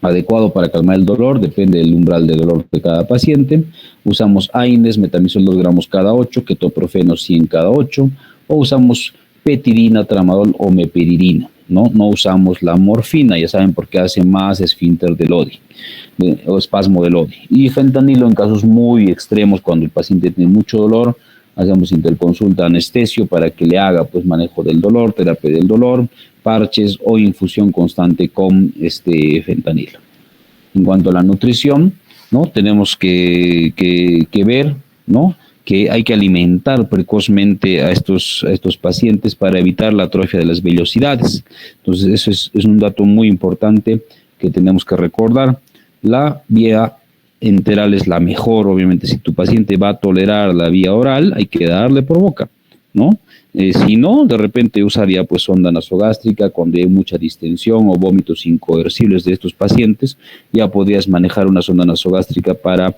adecuado para calmar el dolor, depende del umbral de dolor de cada paciente. Usamos AINES, metamizol 2 gramos cada 8, ketoprofeno 100 cada 8, o usamos petidina, tramadol o meperidina, ¿no? No usamos la morfina, ya saben, porque hace más esfínter de Lodi, o espasmo de Lodi. Y fentanilo en casos muy extremos, cuando el paciente tiene mucho dolor, hacemos interconsulta anestesio para que le haga pues manejo del dolor, terapia del dolor, parches o infusión constante con fentanilo. En cuanto a la nutrición, ¿no? Tenemos que ver, ¿no? Que hay que alimentar precozmente a estos pacientes para evitar la atrofia de las vellosidades. Entonces, eso es un dato muy importante que tenemos que recordar. La vía enteral es la mejor, obviamente. Si tu paciente va a tolerar la vía oral, hay que darle por boca, ¿no? Si no, de repente usaría pues sonda nasogástrica cuando hay mucha distensión o vómitos incoercibles de estos pacientes, ya podrías manejar una sonda nasogástrica para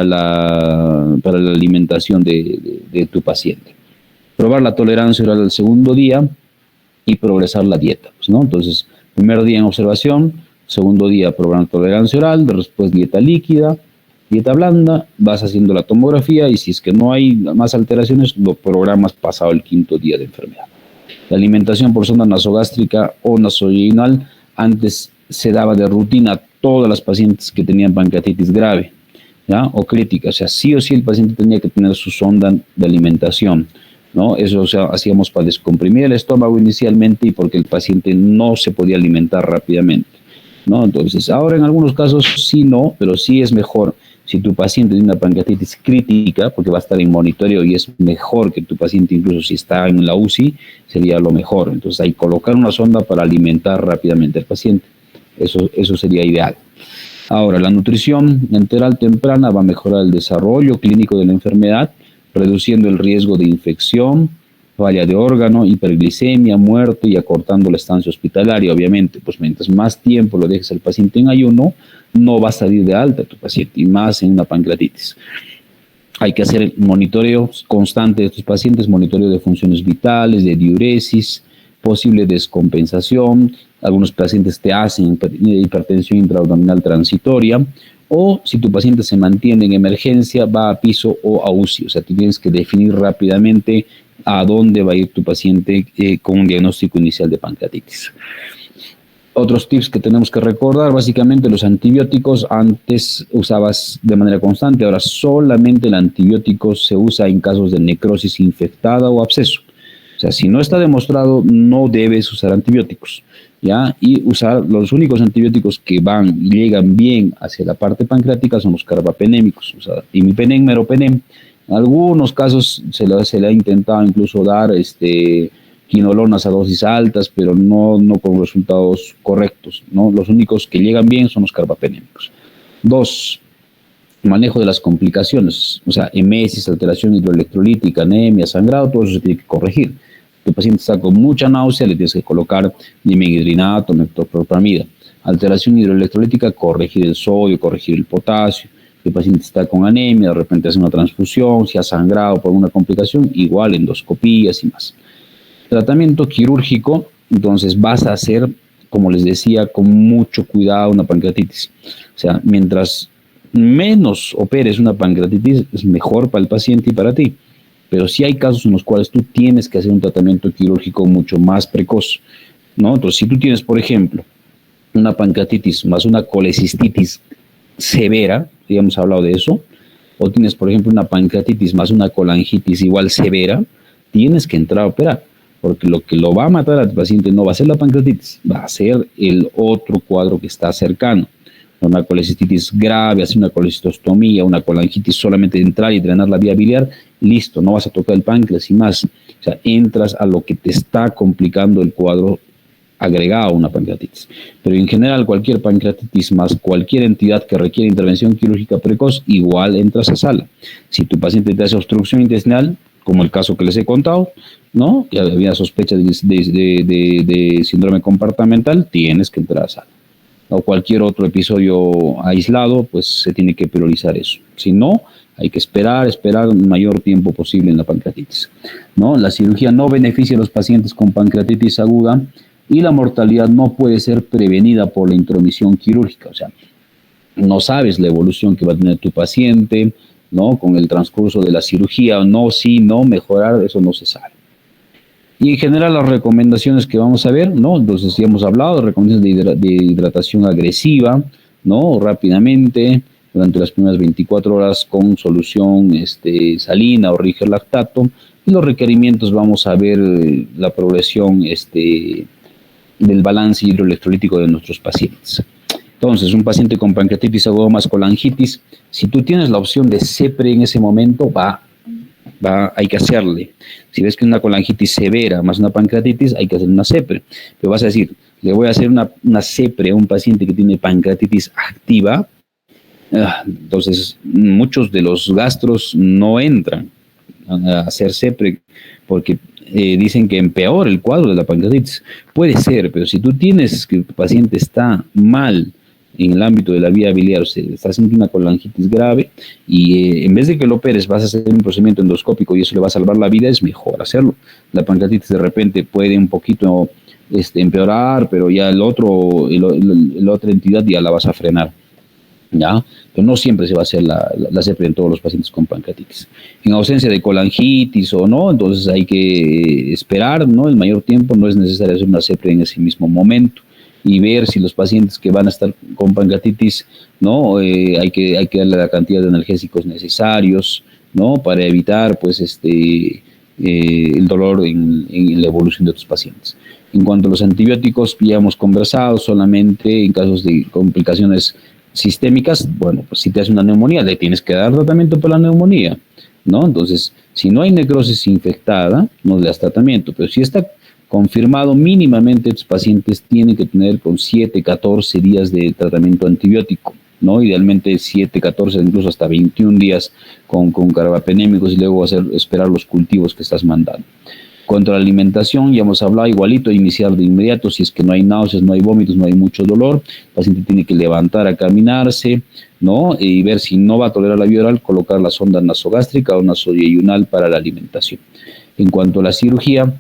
la alimentación de tu paciente. Probar la tolerancia oral al segundo día y progresar la dieta, pues, ¿no? Entonces, primer día en observación, segundo día probar tolerancia oral, después dieta líquida, dieta blanda, vas haciendo la tomografía y si es que no hay más alteraciones, lo programas pasado el 5.º día de enfermedad. La alimentación por sonda nasogástrica o nasoinguinal antes se daba de rutina a todas las pacientes que tenían pancreatitis grave, ¿ya? O crítica, o sea, sí o sí el paciente tenía que tener su sonda de alimentación, ¿no? Eso, o sea, hacíamos para descomprimir el estómago inicialmente y porque el paciente no se podía alimentar rápidamente, ¿no? Entonces, ahora en algunos casos sí no, pero sí es mejor. Si tu paciente tiene una pancreatitis crítica, porque va a estar en monitoreo y es mejor que tu paciente, incluso si está en la UCI, sería lo mejor. Entonces hay que colocar una sonda para alimentar rápidamente al paciente. Eso sería ideal. Ahora, la nutrición enteral temprana va a mejorar el desarrollo clínico de la enfermedad, reduciendo el riesgo de infección, falla de órgano, hiperglicemia, muerte y acortando la estancia hospitalaria. Obviamente, pues mientras más tiempo lo dejes al paciente en ayuno, no va a salir de alta tu paciente, y más en una pancreatitis. Hay que hacer monitoreo constante de estos pacientes, monitoreo de funciones vitales, de diuresis, posible descompensación. Algunos pacientes te hacen hipertensión intraabdominal transitoria, o si tu paciente se mantiene en emergencia, va a piso o a UCI. O sea, tú tienes que definir rápidamente a dónde va a ir tu paciente con un diagnóstico inicial de pancreatitis. Otros tips que tenemos que recordar, básicamente los antibióticos antes usabas de manera constante, ahora solamente el antibiótico se usa en casos de necrosis infectada o absceso. O sea, si no está demostrado, no debes usar antibióticos, ¿ya? Y usar los únicos antibióticos que van y llegan bien hacia la parte pancreática son los carbapenémicos, o sea, imipenem, meropenem. En algunos casos se le ha intentado incluso dar quinolonas a dosis altas, pero no con resultados correctos, ¿no? Los únicos que llegan bien son los carbapenémicos. 2, manejo de las complicaciones, o sea, emesis, alteración hidroelectrolítica, anemia, sangrado, todo eso se tiene que corregir. Tu paciente está con mucha náusea, le tienes que colocar dimegidrinato, metoclopramida. Alteración hidroelectrolítica, corregir el sodio, corregir el potasio. El paciente está con anemia, de repente hace una transfusión, si ha sangrado por una complicación, igual endoscopías y más. Tratamiento quirúrgico, entonces vas a hacer, como les decía, con mucho cuidado una pancreatitis. O sea, mientras menos operes una pancreatitis, es mejor para el paciente y para ti. Pero sí hay casos en los cuales tú tienes que hacer un tratamiento quirúrgico mucho más precoz, ¿no? Entonces, si tú tienes, por ejemplo, una pancreatitis más una colecistitis severa, ya hemos hablado de eso, o tienes, por ejemplo, una pancreatitis más una colangitis igual severa, tienes que entrar a operar, porque lo que lo va a matar al paciente no va a ser la pancreatitis, va a ser el otro cuadro que está cercano. Una colecistitis grave, hacer una colecistostomía, una colangitis, solamente entrar y drenar la vía biliar, listo, no vas a tocar el páncreas y más. O sea, entras a lo que te está complicando el cuadro agregado a una pancreatitis. Pero en general, cualquier pancreatitis más cualquier entidad que requiere intervención quirúrgica precoz, igual entras a sala. Si tu paciente te hace obstrucción intestinal, como el caso que les he contado, ¿no? Y había sospecha de síndrome compartimental, tienes que entrar a sala. O cualquier otro episodio aislado, pues se tiene que priorizar eso. Si no, hay que esperar el mayor tiempo posible en la pancreatitis, ¿no? La cirugía no beneficia a los pacientes con pancreatitis aguda y la mortalidad no puede ser prevenida por la intromisión quirúrgica. O sea, no sabes la evolución que va a tener tu paciente, ¿no? Con el transcurso de la cirugía, no, sí, no, mejorar, eso no se sabe. Y en general las recomendaciones que vamos a ver, ¿no? Entonces ya hemos hablado de recomendaciones de hidratación agresiva, ¿no? Rápidamente, durante las primeras 24 horas con solución salina o Riger lactato. Y los requerimientos vamos a ver la progresión del balance hidroelectrolítico de nuestros pacientes. Entonces, un paciente con pancreatitis aguda más colangitis, si tú tienes la opción de CEPRE en ese momento, hay que hacerle. Si ves que es una colangitis severa más una pancreatitis, hay que hacer una CEPRE. Pero vas a decir, le voy a hacer una CEPRE a un paciente que tiene pancreatitis activa. Entonces, muchos de los gastros no entran a hacer CEPRE porque dicen que empeora el cuadro de la pancreatitis. Puede ser, pero si tú tienes que el paciente está mal en el ámbito de la vía biliar, o sea, está haciendo una colangitis grave y en vez de que lo operes vas a hacer un procedimiento endoscópico y eso le va a salvar la vida, es mejor hacerlo. La pancreatitis de repente puede un poquito empeorar, pero ya la otra entidad ya la vas a frenar, ¿ya? Pero no siempre se va a hacer la CEPRE en todos los pacientes con pancreatitis. En ausencia de colangitis o no, entonces hay que esperar, ¿no? El mayor tiempo, no es necesario hacer una CEPRE en ese mismo momento y ver si los pacientes que van a estar con pancreatitis, ¿no? Hay que darle la cantidad de analgésicos necesarios, ¿no? Para evitar, pues, el dolor en la evolución de otros pacientes. En cuanto a los antibióticos, ya hemos conversado, solamente en casos de complicaciones sistémicas, bueno, pues si te hace una neumonía, le tienes que dar tratamiento para la neumonía, ¿no? Entonces, si no hay necrosis infectada, no le das tratamiento, pero si está confirmado mínimamente, estos pacientes tienen que tener con 7, 14 días de tratamiento antibiótico, ¿no? Idealmente 7, 14, incluso hasta 21 días con carbapenémicos y luego esperar los cultivos que estás mandando. Cuanto a la alimentación, ya hemos hablado igualito, iniciar de inmediato, si es que no hay náuseas, no hay vómitos, no hay mucho dolor, el paciente tiene que levantar a caminarse, ¿no? Y ver si no va a tolerar la vía oral, colocar la sonda nasogástrica o nasoyeyunal para la alimentación. En cuanto a la cirugía,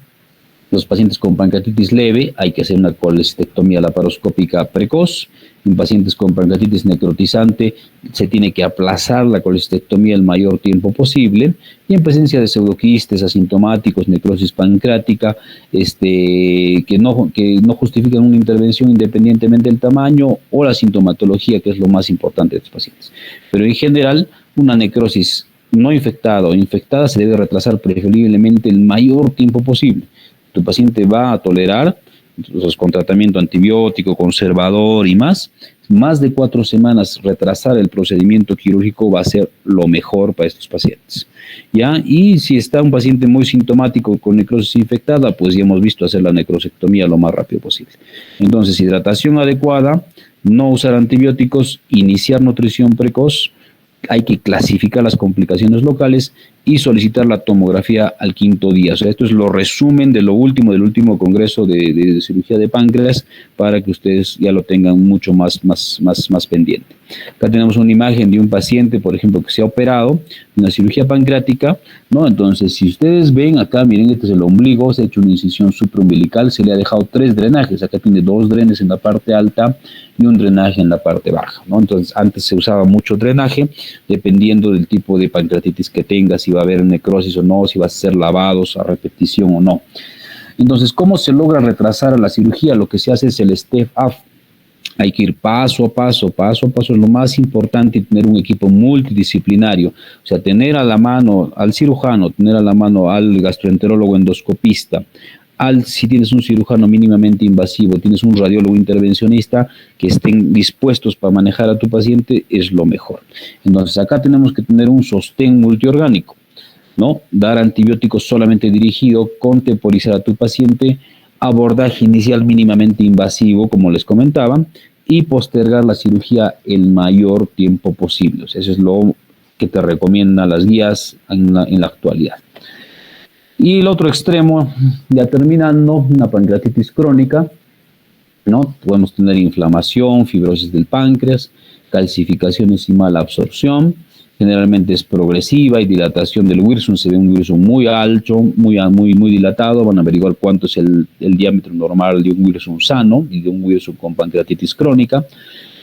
los pacientes con pancreatitis leve hay que hacer una colecistectomía laparoscópica precoz. En pacientes con pancreatitis necrotizante se tiene que aplazar la colecistectomía el mayor tiempo posible. Y en presencia de pseudoquistes asintomáticos, necrosis pancreática, que no justifican una intervención independientemente del tamaño o la sintomatología, que es lo más importante de estos pacientes. Pero en general, una necrosis no infectada o infectada se debe retrasar preferiblemente el mayor tiempo posible. Tu paciente va a tolerar, entonces con tratamiento antibiótico, conservador y más, más de 4 semanas retrasar el procedimiento quirúrgico va a ser lo mejor para estos pacientes. ¿Ya? Y si está un paciente muy sintomático con necrosis infectada, pues ya hemos visto hacer la necrosectomía lo más rápido posible. Entonces, hidratación adecuada, no usar antibióticos, iniciar nutrición precoz, hay que clasificar las complicaciones locales y solicitar la tomografía al 5.º día. O sea, esto es lo resumen de lo último, del último congreso de cirugía de páncreas, para que ustedes ya lo tengan mucho más pendiente. Acá tenemos una imagen de un paciente, por ejemplo, que se ha operado, una cirugía pancreática, ¿no? Entonces, si ustedes ven acá, miren, este es el ombligo, se ha hecho una incisión supraumbilical, se le ha dejado 3 drenajes, acá tiene 2 drenes en la parte alta y un drenaje en la parte baja, ¿no? Entonces, antes se usaba mucho drenaje, dependiendo del tipo de pancreatitis que tenga, si va a haber necrosis o no, si va a ser lavados a repetición o no. Entonces, ¿cómo se logra retrasar la cirugía? Lo que se hace es el step-up. Hay que ir paso a paso, es lo más importante, tener un equipo multidisciplinario, o sea, tener a la mano al cirujano, tener a la mano al gastroenterólogo endoscopista, si tienes un cirujano mínimamente invasivo, tienes un radiólogo intervencionista, que estén dispuestos para manejar a tu paciente, es lo mejor. Entonces, acá tenemos que tener un sostén multiorgánico, ¿no? Dar antibióticos solamente dirigido, contemporizar a tu paciente, abordaje inicial mínimamente invasivo, como les comentaba, y postergar la cirugía el mayor tiempo posible. O sea, eso es lo que te recomiendan las guías en la actualidad. Y el otro extremo, ya terminando, una pancreatitis crónica, ¿no? Podemos tener inflamación, fibrosis del páncreas, calcificaciones y mala absorción. Generalmente es progresiva y dilatación del Wilson. Se ve un Wilson muy alto, muy dilatado. Van a averiguar cuánto es el diámetro normal de un Wilson sano y de un Wilson con pancreatitis crónica.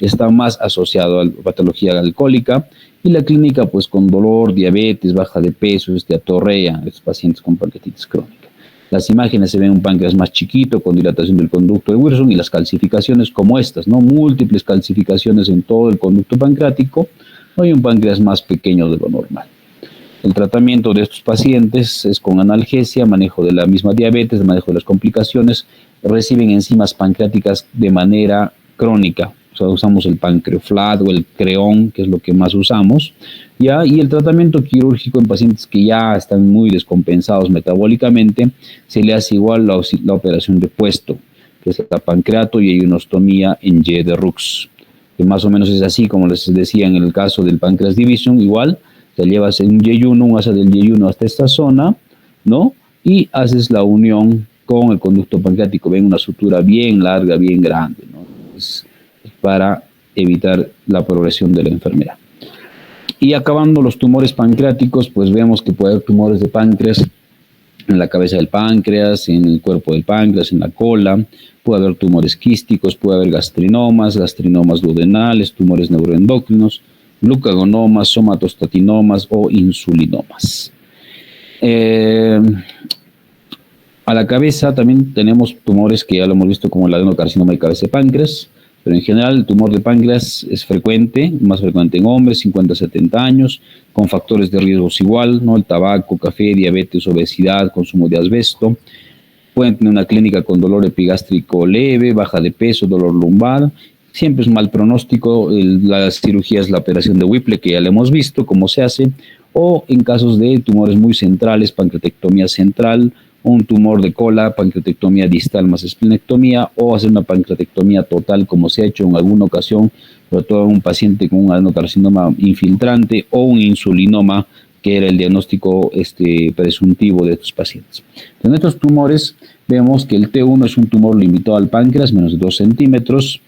Está más asociado a la patología alcohólica y la clínica, pues, con dolor, diabetes, baja de peso, atorrea, estos pacientes con pancreatitis crónica. Las imágenes se ven un páncreas más chiquito con dilatación del conducto de Wilson y las calcificaciones como estas, ¿no? Múltiples calcificaciones en todo el conducto pancreático. Hay un páncreas más pequeño de lo normal. El tratamiento de estos pacientes es con analgesia, manejo de la misma diabetes, manejo de las complicaciones. Reciben enzimas pancreáticas de manera crónica. O sea, usamos el Pancreoflat o el Creón, que es lo que más usamos, ¿ya? Y el tratamiento quirúrgico en pacientes que ya están muy descompensados metabólicamente, se le hace igual la operación de puesto, que es la pancreato y ionostomía en Y de Rux, que más o menos es así, como les decía en el caso del Pancreas Division, igual, te llevas un Y1, un asa del Y1 hasta esta zona, ¿no? Y haces la unión con el conducto pancreático. Ven una sutura bien larga, bien grande, ¿no? Para evitar la progresión de la enfermedad. Y acabando los tumores pancreáticos, pues vemos que puede haber tumores de páncreas en la cabeza del páncreas, en el cuerpo del páncreas, en la cola. Puede haber tumores quísticos, puede haber gastrinomas duodenales, tumores neuroendocrinos, glucagonomas, somatostatinomas o insulinomas. A la cabeza también tenemos tumores que ya lo hemos visto, como el adenocarcinoma de cabeza de páncreas, pero en general el tumor de páncreas es frecuente, más frecuente en hombres, 50 a 70 años, con factores de riesgos igual, ¿no? El tabaco, café, diabetes, obesidad, consumo de asbesto. Pueden tener una clínica con dolor epigástrico leve, baja de peso, dolor lumbar. Siempre es mal pronóstico. La cirugía es la operación de Whipple, que ya la hemos visto cómo se hace, o en casos de tumores muy centrales, pancreatectomía central, un tumor de cola, pancreatectomía distal más esplenectomía, o hacer una pancreatectomía total, como se ha hecho en alguna ocasión, sobre todo en un paciente con un adenocarcinoma infiltrante o un insulinoma, que era el diagnóstico presuntivo de estos pacientes. En estos tumores vemos que el T1 es un tumor limitado al páncreas, menos de 2 centímetros,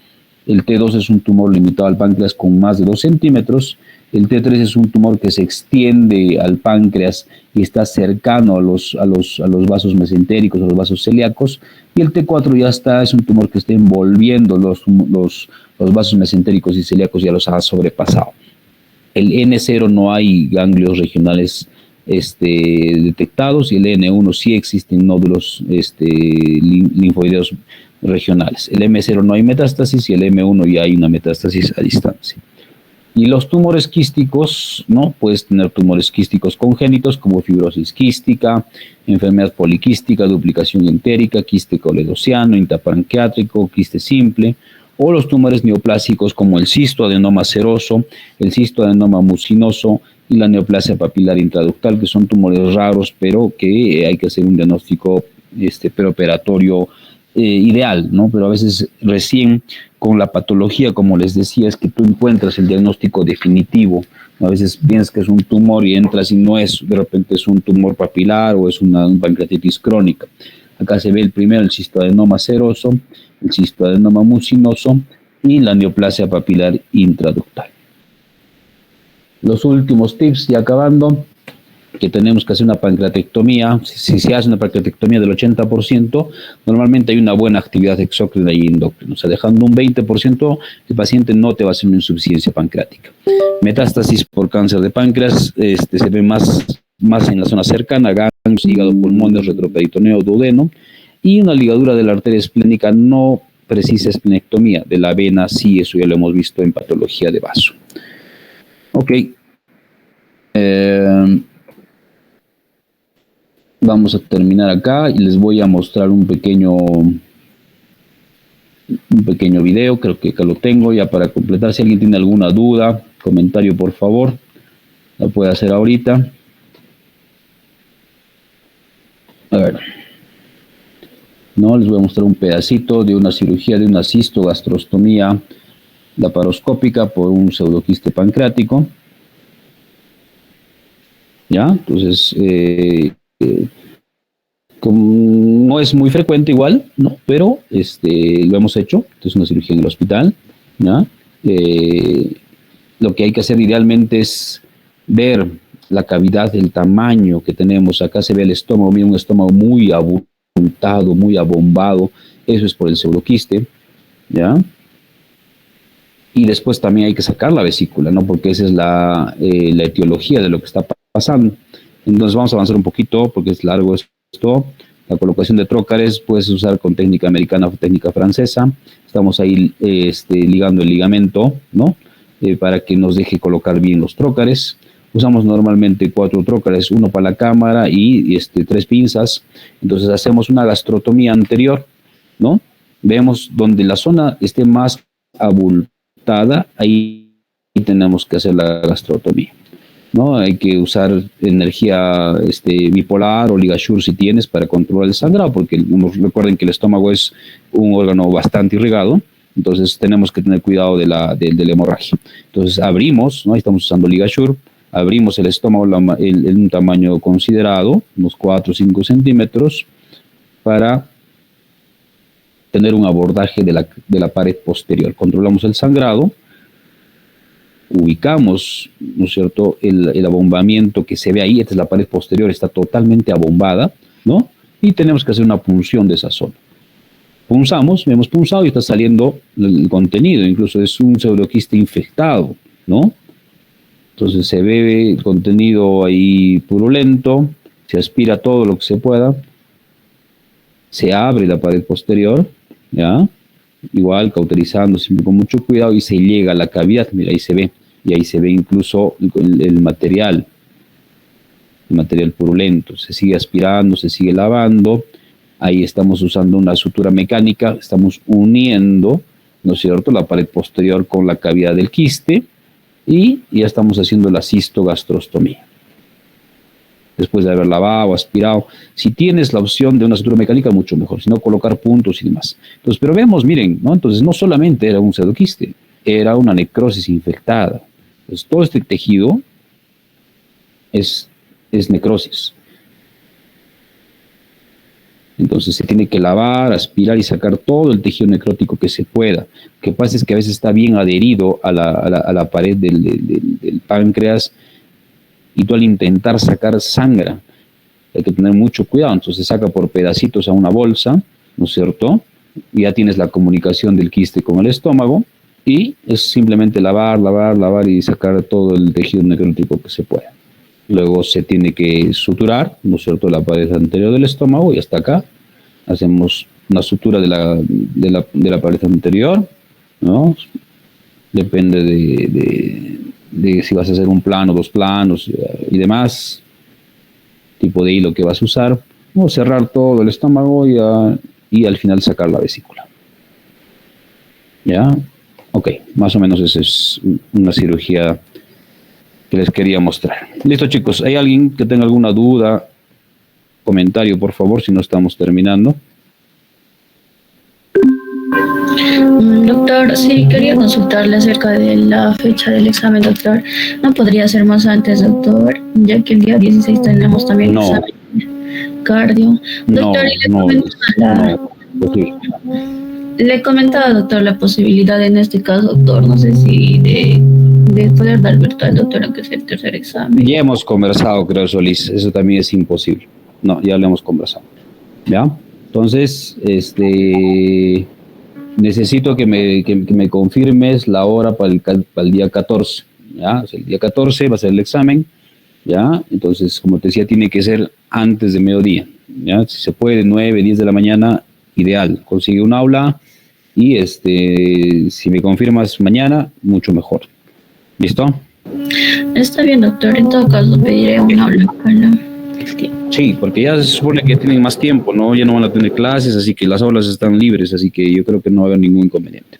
el T2 es un tumor limitado al páncreas con más de 2 centímetros, el T3 es un tumor que se extiende al páncreas y está cercano a los vasos mesentéricos, a los vasos celíacos, y el T4 ya es un tumor que está envolviendo los vasos mesentéricos y celíacos, ya los ha sobrepasado. El N0 no hay ganglios regionales detectados, y el N1 sí existen nódulos linfoideos regionales. El M0 no hay metástasis y el M1 ya hay una metástasis a distancia. Y los tumores quísticos, ¿no? Puedes tener tumores quísticos congénitos como fibrosis quística, enfermedad poliquística, duplicación entérica, quiste coledociano, intrapancreático, quiste simple, o los tumores neoplásicos como el cistoadenoma seroso, el cistoadenoma mucinoso y la neoplasia papilar intraductal, que son tumores raros, pero que hay que hacer un diagnóstico preoperatorio ideal, ¿no? Pero a veces recién con la patología, como les decía, es que tú encuentras el diagnóstico definitivo. A veces piensas que es un tumor y entras y no es, de repente es un tumor papilar o es una pancreatitis crónica. Acá se ve el primero, el cistoadenoma seroso, el cistoadenoma mucinoso y la neoplasia papilar intraductal. Los últimos tips, ya acabando, que tenemos que hacer una pancreatectomía. Si se hace una pancreatectomía del 80%, normalmente hay una buena actividad exócrina y endocrina. O sea, dejando un 20%, el paciente no te va a hacer una insuficiencia pancreática. Metástasis por cáncer de páncreas se ve más en la zona cercana, ganglios, hígado, pulmones, retroperitoneo, duodeno, y una ligadura de la arteria esplénica no precisa esplenectomía. De la vena sí, eso ya lo hemos visto en patología de vaso. Ok. Vamos a terminar acá y les voy a mostrar un pequeño video, creo que acá lo tengo ya para completar. Si alguien tiene alguna duda, comentario por favor, la puede hacer ahorita. A ver, no, les voy a mostrar un pedacito de una cirugía de una cistogastrostomía laparoscópica por un pseudoquiste pancreático. ¿Ya? Entonces, no es muy frecuente igual, ¿no? Pero lo hemos hecho. Esto es una cirugía en el hospital, ¿ya? Lo que hay que hacer idealmente es ver la cavidad, el tamaño que tenemos. Acá se ve el estómago, mira, un estómago muy abultado, muy abombado. Eso es por el pseudoquiste, ¿ya? Y después también hay que sacar la vesícula, ¿no? Porque esa es la etiología de lo que está pasando. Entonces vamos a avanzar un poquito porque es largo esto. La colocación de trócares puedes usar con técnica americana o técnica francesa. Estamos ahí ligando el ligamento, ¿no? Para que nos deje colocar bien los trócares. Usamos normalmente 4 trócares, uno para la cámara y 3 pinzas. Entonces hacemos una gastrotomía anterior, ¿no? Vemos donde la zona esté más abultada, ahí tenemos que hacer la gastrotomía, ¿no? Hay que usar energía bipolar o ligashur si tienes para controlar el sangrado, porque recuerden que el estómago es un órgano bastante irrigado, entonces tenemos que tener cuidado de la hemorragia. Entonces abrimos, ¿no? Estamos usando ligashur, abrimos el estómago en un tamaño considerado, unos 4 o 5 centímetros, para tener un abordaje de la pared posterior. Controlamos el sangrado, ubicamos, ¿no es cierto?, el abombamiento que se ve ahí. Esta es la pared posterior, está totalmente abombada, ¿no? Y tenemos que hacer una punción de esa zona. Punzamos, hemos punzado y está saliendo el contenido, incluso es un pseudoquiste infectado, ¿no? Entonces se ve el contenido ahí purulento, se aspira todo lo que se pueda, se abre la pared posterior, ¿ya? Igual cauterizando, siempre con mucho cuidado, y se llega a la cavidad, mira, ahí se ve, y ahí se ve incluso el material purulento. Se sigue aspirando, se sigue lavando. Ahí estamos usando una sutura mecánica, estamos uniendo, ¿no es cierto?, la pared posterior con la cavidad del quiste, y ya estamos haciendo la cistogastrostomía. Después de haber lavado, aspirado, si tienes la opción de una sutura mecánica, mucho mejor, si no, colocar puntos y demás. Entonces, pero vemos, miren, ¿no? Entonces no solamente era un pseudoquiste, era una necrosis infectada. Entonces todo este tejido es necrosis. Entonces se tiene que lavar, aspirar y sacar todo el tejido necrótico que se pueda. Lo que pasa es que a veces está bien adherido a la pared del páncreas, y tú al intentar sacar sangra, hay que tener mucho cuidado. Entonces saca por pedacitos a una bolsa, ¿no es cierto? Y ya tienes la comunicación del quiste con el estómago, y es simplemente lavar y sacar todo el tejido necrótico que se pueda. Luego se tiene que suturar, ¿no es cierto?, la pared anterior del estómago, y hasta acá hacemos una sutura de la pared anterior, ¿no? Depende de si vas a hacer un plano, 2 planos y demás, tipo de hilo que vas a usar, o cerrar todo el estómago y al final sacar la vesícula. ¿Ya? Ok, más o menos esa es una cirugía que les quería mostrar. Listo, chicos. ¿Hay alguien que tenga alguna duda? Comentario, por favor, si no estamos terminando. Doctor, sí, quería consultarle acerca de la fecha del examen, doctor. ¿No podría ser más antes, doctor? Ya que el día 16 tenemos también No, examen cardio. Doctor, no, no, no, posible. le comentaba, doctor, la posibilidad en este caso, doctor, no sé si de poder dar virtual, doctor, aunque sea el tercer examen. Ya hemos conversado, creo, Solís. Eso también es imposible. No, ya lo hemos conversado. ¿Ya? Entonces, necesito que me confirmes la hora para el día 14. ¿Ya? O sea, el día 14 va a ser el examen. ¿Ya? Entonces, como te decía, tiene que ser antes de mediodía. ¿Ya? Si se puede, 9, 10 de la mañana, ideal. Consigue un aula y si me confirmas mañana, mucho mejor. ¿Listo? Está bien, doctor, en todo caso pediré un aula para... Sí, porque ya se supone que tienen más tiempo, ¿no? Ya no van a tener clases, así que las aulas están libres, así que yo creo que no va a haber ningún inconveniente.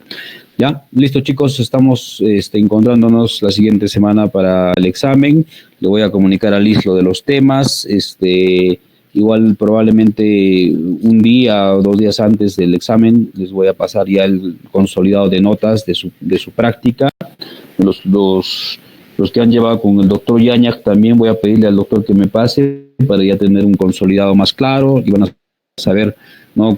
Ya, listo chicos, estamos encontrándonos la siguiente semana para el examen. Le voy a comunicar a Liz lo de los temas. Igual probablemente un día o 2 días antes del examen les voy a pasar ya el consolidado de notas de su práctica. Los que han llevado con el doctor Yañak también voy a pedirle al doctor que me pase para ya tener un consolidado más claro y van a saber, ¿no?,